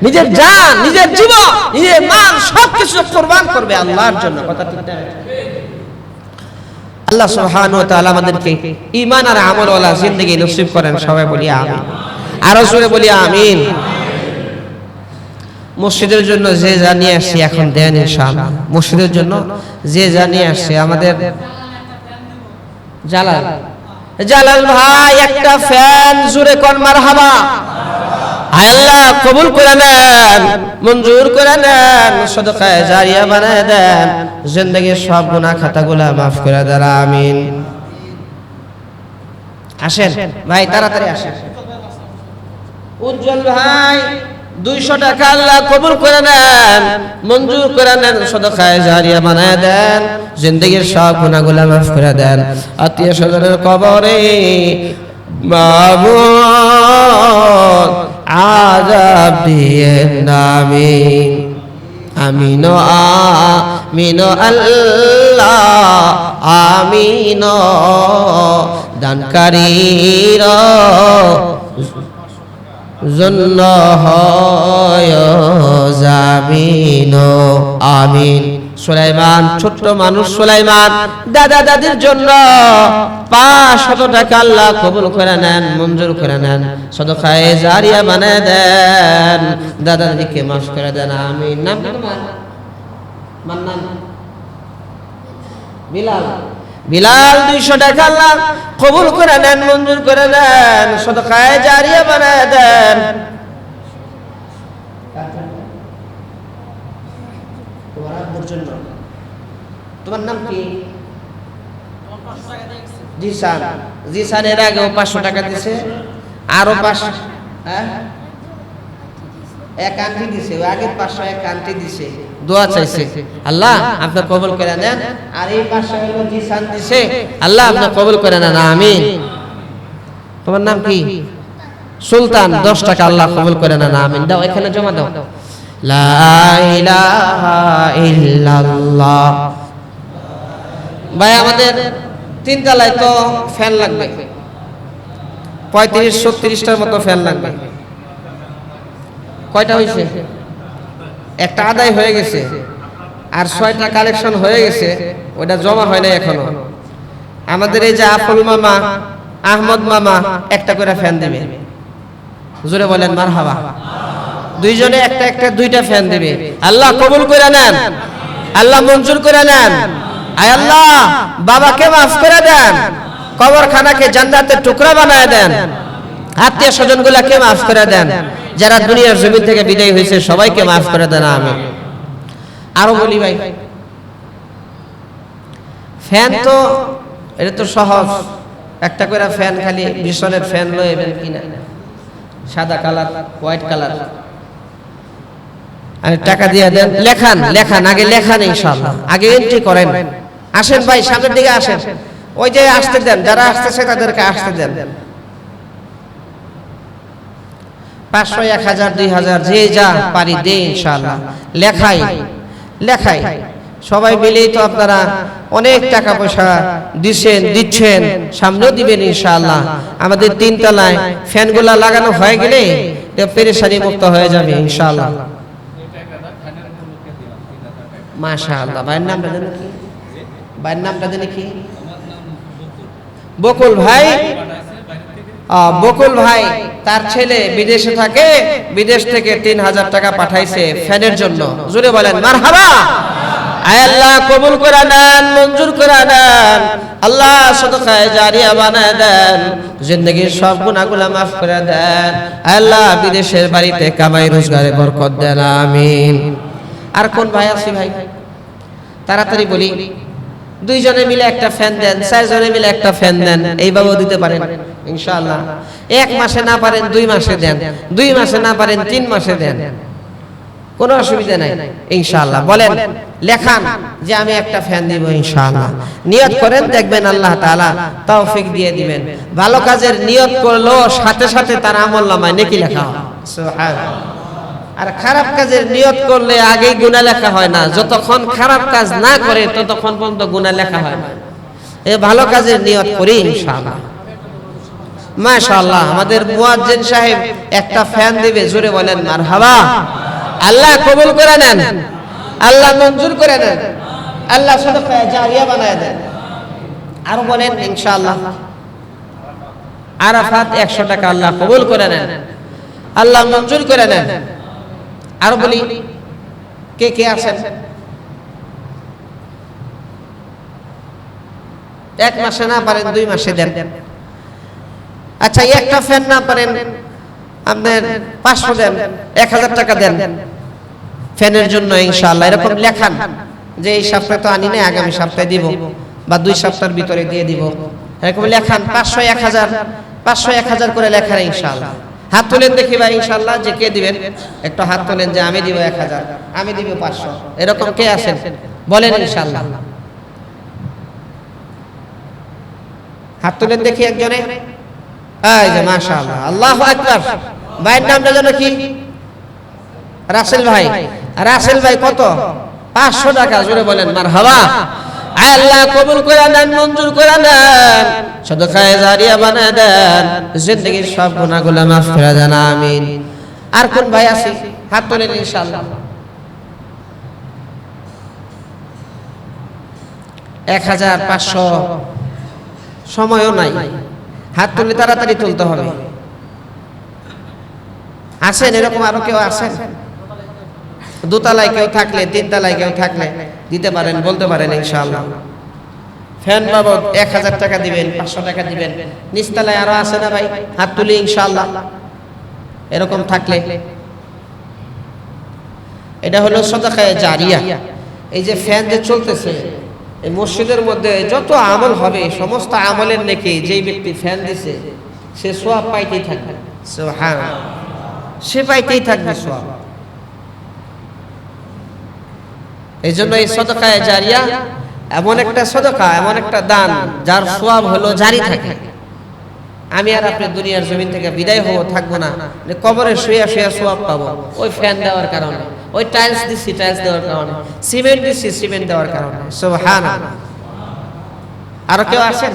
নিজের জান, নিজের জীবন, নিজের মান সবকিছু কুরবান করবে আল্লাহর জন্য। কথা ঠিক না? আল্লাহ সুবহানাহু ওয়া তাআলা আমাদেরকে ঈমান আর আমল ওয়ালা জিন্দেগি নসিব করেন। সবাই বলি আমিন, আর জোরে বলি আমিন। মসজিদের জন্য যে জানিয়ে আসছে এখন দেন ইনশাআল্লাহ। মসজিদের জন্য যে জানিয়ে আসছে আমাদের জালাল ভাই, একটা ফ্যান জোরে কোন মারহাবা। আল্লাহ কবুল করে নেন, মঞ্জুর করে নেন, সদকায়ে জারিয়া বানায় দেন, জিন্দেগীর সব গুনাহ খাতাগুলো মাফ করে দেন। আমিন। আসেন ভাই, তাড়াতাড়ি আসেন। উজ্জ্বল ভাই 200 টাকা আল্লাহ কবুল করে নেন, মঞ্জুর করে নেন, সদকায়ে জারিয়া বানায় দেন, জিন্দেগীর সব গুনাহগুলো মাফ করে দেন। আত্মীয় স্বজনের কবরে মাবুদ আযাব দিয়েন না আমিন আমিন আমিন আল্লাহ আমিন দানকারীর জন্য হয় জামিন আমিন। সুলাইমান ছোট্ট মানুষ সুলাইমান দাদা দাদির জন্য 500 টাকা আল্লাহ কবুল করে নেন, মঞ্জুর করে নেন, সদকায়ে জারিয়া বানায় দেন, দাদা দাদিকে মাফ করে দেন আমিন। নাম কি তোমার? মান্নান বিলাল। বিলাল 200 টাকা আল্লাহ কবুল করে নেন, মঞ্জুর করে নেন, সদকায়ে জারিয়া বানায় দেন। তোমার নাম কি? জিসান। জিসানের আগেও 500 টাকা দিছে, আরো 500 এক আন্টি দিছে, আগে 500 এক আন্টি দিছে, দোয়া চাইছে আল্লাহ আপনি কবুল করে নেন। আর এই 500 হলো জিসান দিছে, আল্লাহ আপনি কবুল করে নেন আমিন। তোমার নাম কি? সুলতান। 10 টাকা আল্লাহ কবুল করে নেন আমিন। দাও এখানে জমা দাও। লা ইলাহা ইল্লাল্লাহ। ভাই আমাদের 3 তলায় তো ফ্যান লাগবে, 35-36টার মতো ফ্যান লাগবে। কয়টা হয়েছে? একটা আদায় হয়ে গেছে, আর 6টা কালেকশন হয়ে গেছে, ওটা জমা হয় নাই এখনো। আমাদের এই যে আফল মামা, আহমদ মামা একটা করে ফ্যান দেবে, জোরে বলেন মারহাবা। দুইজনে একটা একটা 2টা ফ্যান দেবে। আল্লাহ কবুল করে নেন, আল্লাহ মঞ্জুর করে নেন। আয় আল্লাহ বাবাকে মাফ করে দেন, কবরখানাকে জান্নাতের টুকরা বানায় দেন, আত্মীয় স্বজনগুলোকে মাফ করে দেন, যারা দুনিয়ার জমিন থেকে বিদায় হয়েছে সবাইকে মাফ করে দেন আমিন। আরো বলি ভাই, ফ্যান তো এটা তো সহজ, একটা করে ফ্যান, খালি বিশনের ফ্যান লইবেন কিনা, সাদা কালার, হোয়াইট কালার, আর টাকা দিয়ে দেন। লেখান লেখান, আগে লেখান ইনশাআল্লাহ, আগে এন্ট্রি করেন। আসেন ভাই সামনের দিকে আসেন, ওই যে আসতে দেন, যারা আসতেছে তাদেরকে আসতে দেন। 500, 1000, 2000 যে যা পারি দে ইনশাআল্লাহ। লেখাই লেখাই সবাই মিলেই তো আপনারা অনেক টাকা পয়সা দিচ্ছেন, সামনেও দিবেন ইনশাআল্লাহ। আমাদের 3 তলায় ফ্যানগুলা লাগানো হয়ে গেলে পেরেশানি মুক্ত হয়ে যাবে ইনশাআল্লাহ। মাশাআল্লাহ। ভাইয়ের নামটা জানেন কি? ভাইয়ের নামটা জানেন কি? বকুল ভাই। বকুল ভাই তার ছেলে বিদেশে থাকে, বিদেশ থেকে 3000 টাকা পাঠাইছে ফ্যানের জন্য, জোরে বলেন মারহাবা। আয় আল্লাহ কবুল করে নেন, মঞ্জুর করে নেন, আল্লাহ সদকায়ে জারিয়া বানায় দেন, জিন্দেগীর সব গুনাহগুলো মাফ করে দেন। আয় আল্লাহ বিদেশের বাড়িতে কামাই রোজগারে বরকত দেন আমিন। আর কোন ভাই আছে ভাই? তাড়াতাড়ি বলি। 2 জনে মিলে একটা ফ্যান দেন, 4 জনে মিলে একটা ফ্যান দেন, এইভাবেও দিতে পারেন ইনশাআল্লাহ। 1 মাসে না পারেন 2 মাসে দেন, 2 মাসে না পারেন 3 মাসে দেন, কোনো অসুবিধা নাই ইনশাআল্লাহ। বলেন লেখান যে আমি একটা ফ্যান দিব ইনশাআল্লাহ, নিয়ত করেন, দেখবেন আল্লাহ তাআলা তৌফিক দিয়ে দিবেন। ভালো কাজের নিয়ত করলো সাথে সাথে তার আমলনামায় নেকি লেখা হয়, সুবহানাল্লাহ। আর খারাপ কাজের নিয়ত করলে আগেই গুনাহ লেখা হয় না, যতক্ষণ খারাপ কাজ না করে ততক্ষণ পর্যন্ত গুনাহ লেখা হয় না। এই ভালো কাজের নিয়ত করি ইনশাআল্লাহ। মাশাআল্লাহ। আমাদের মুয়াজ্জিন সাহেব একটা ফ্যান দিবে, জোরে বলেন মারহাবা। আল্লাহ কবুল করে নেন, আল্লাহ মঞ্জুর করে নেন, আল্লাহ সদকায়ে জারিয়া বানায় দেন। আরো বলেন ইনশাআল্লাহ। আরাফাত 100 টাকা আল্লাহ কবুল করে নেন, আল্লাহ মঞ্জুর করে নেন। আরো বলি, কে কে আছেন? 1 মাসে না পারেন 2 মাসে দেন। আচ্ছা একটা ফ্যান না পারেন আপনার 500 দেন, 1000 টাকা দেন ফ্যানের জন্য ইনশাআল্লাহ। এরকম লেখান যে এই সপ্তাহে তো আনি না, আগামী সপ্তাহে দিব, বা 2 সপ্তাহের ভিতরে দিয়ে দিব, এরকম লেখান। 500, 1000, 500, 1000 করে লেখান ইনশাআল্লাহ। হাত তোলেন দেখি ভাই ইনশাআল্লাহ, যে কে দিবেন একটু হাত তোলেন, যে আমি দিব 1000, আমি দিব 500, এরকম কে আছেন বলেন ইনশাআল্লাহ। হাত তোলেন দেখি একজনে। এই যে মাশাআল্লাহ, আল্লাহু আকবার, ভাইয়ের নামটা যেন কি? রাসেল ভাই। রাসেল ভাই কত? 500 টাকা। জোরে বলেন মারহাবা। আয় আল্লাহ কবুল করে নেন, মঞ্জুর করে নেন, সদকায়ে জারিয়া বানায় দেন, জিন্দেগীর সব গুনাহগুলো মাফ করে দেন, আমিন। আর কোন ভাই আছে? হাত তোলেন ইনশাআল্লাহ। 1500। সময়ও নাই, হাত তুলে তাড়াতাড়ি তুলতে হবে। আছেন এরকম আরো কেউ আছেন? দোতলায় কেউ থাকলে, 3 তলায় কেউ থাকলে দিতে পারেন, বলতে পারেন ইনশাআল্লাহ। ফ্যান বাবদ 1000 টাকা দিবেন, 500 টাকা দিবেন। নিচতলায় আরো আছে না ভাই? হাত তুলি ইনশাআল্লাহ এরকম থাকলে। এটা হলো সাদাকায়ে জারিয়া। এই যে ফ্যান যে চলতেছে, এই মসজিদের মধ্যে যত আমল হবে সমস্ত আমলের নেকি যেই ব্যক্তি ফ্যান দিছে সে সওয়াব পাইতেই থাকবে। সুবহানাল্লাহ, সে পাইতেই থাকবে সওয়াব। এই জন্য এই সাদাকায়ে জারিয়া এমন একটা সাদাকা, এমন একটা দান যার সওয়াব হলো জারি থাকে। আমি আর আপনি দুনিয়ার জমিন থেকে বিদায় হবো, থাকবো না, কবরে শুয়ে শুয়ে সওয়াব পাবো ওই ফ্যান দেওয়ার কারণে, ওই টাইলস দিচ্ছি টাইলস দেওয়ার কারণে, সিমেন্ট দিচ্ছি সিমেন্ট দেওয়ার কারণে। সুবহানাল্লাহ। আরো কেউ আছেন?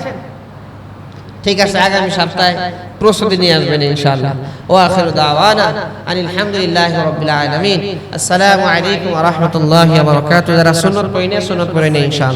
ঠিক আছে, আগামী সপ্তাহে প্রস্তুতি নিয়ে আসবেন ইনশাআল্লাহ। ওয়া আখিরু দাওয়ানা আনিল হামদুলিল্লাহি রাব্বিল আলামিন। আসসালামু আলাইকুম ওয়া রাহমাতুল্লাহি ওয়া বারাকাতুহু। যারা সুন্নাত পড়েন সুন্নাত পড়েন ইনশাআল্লাহ।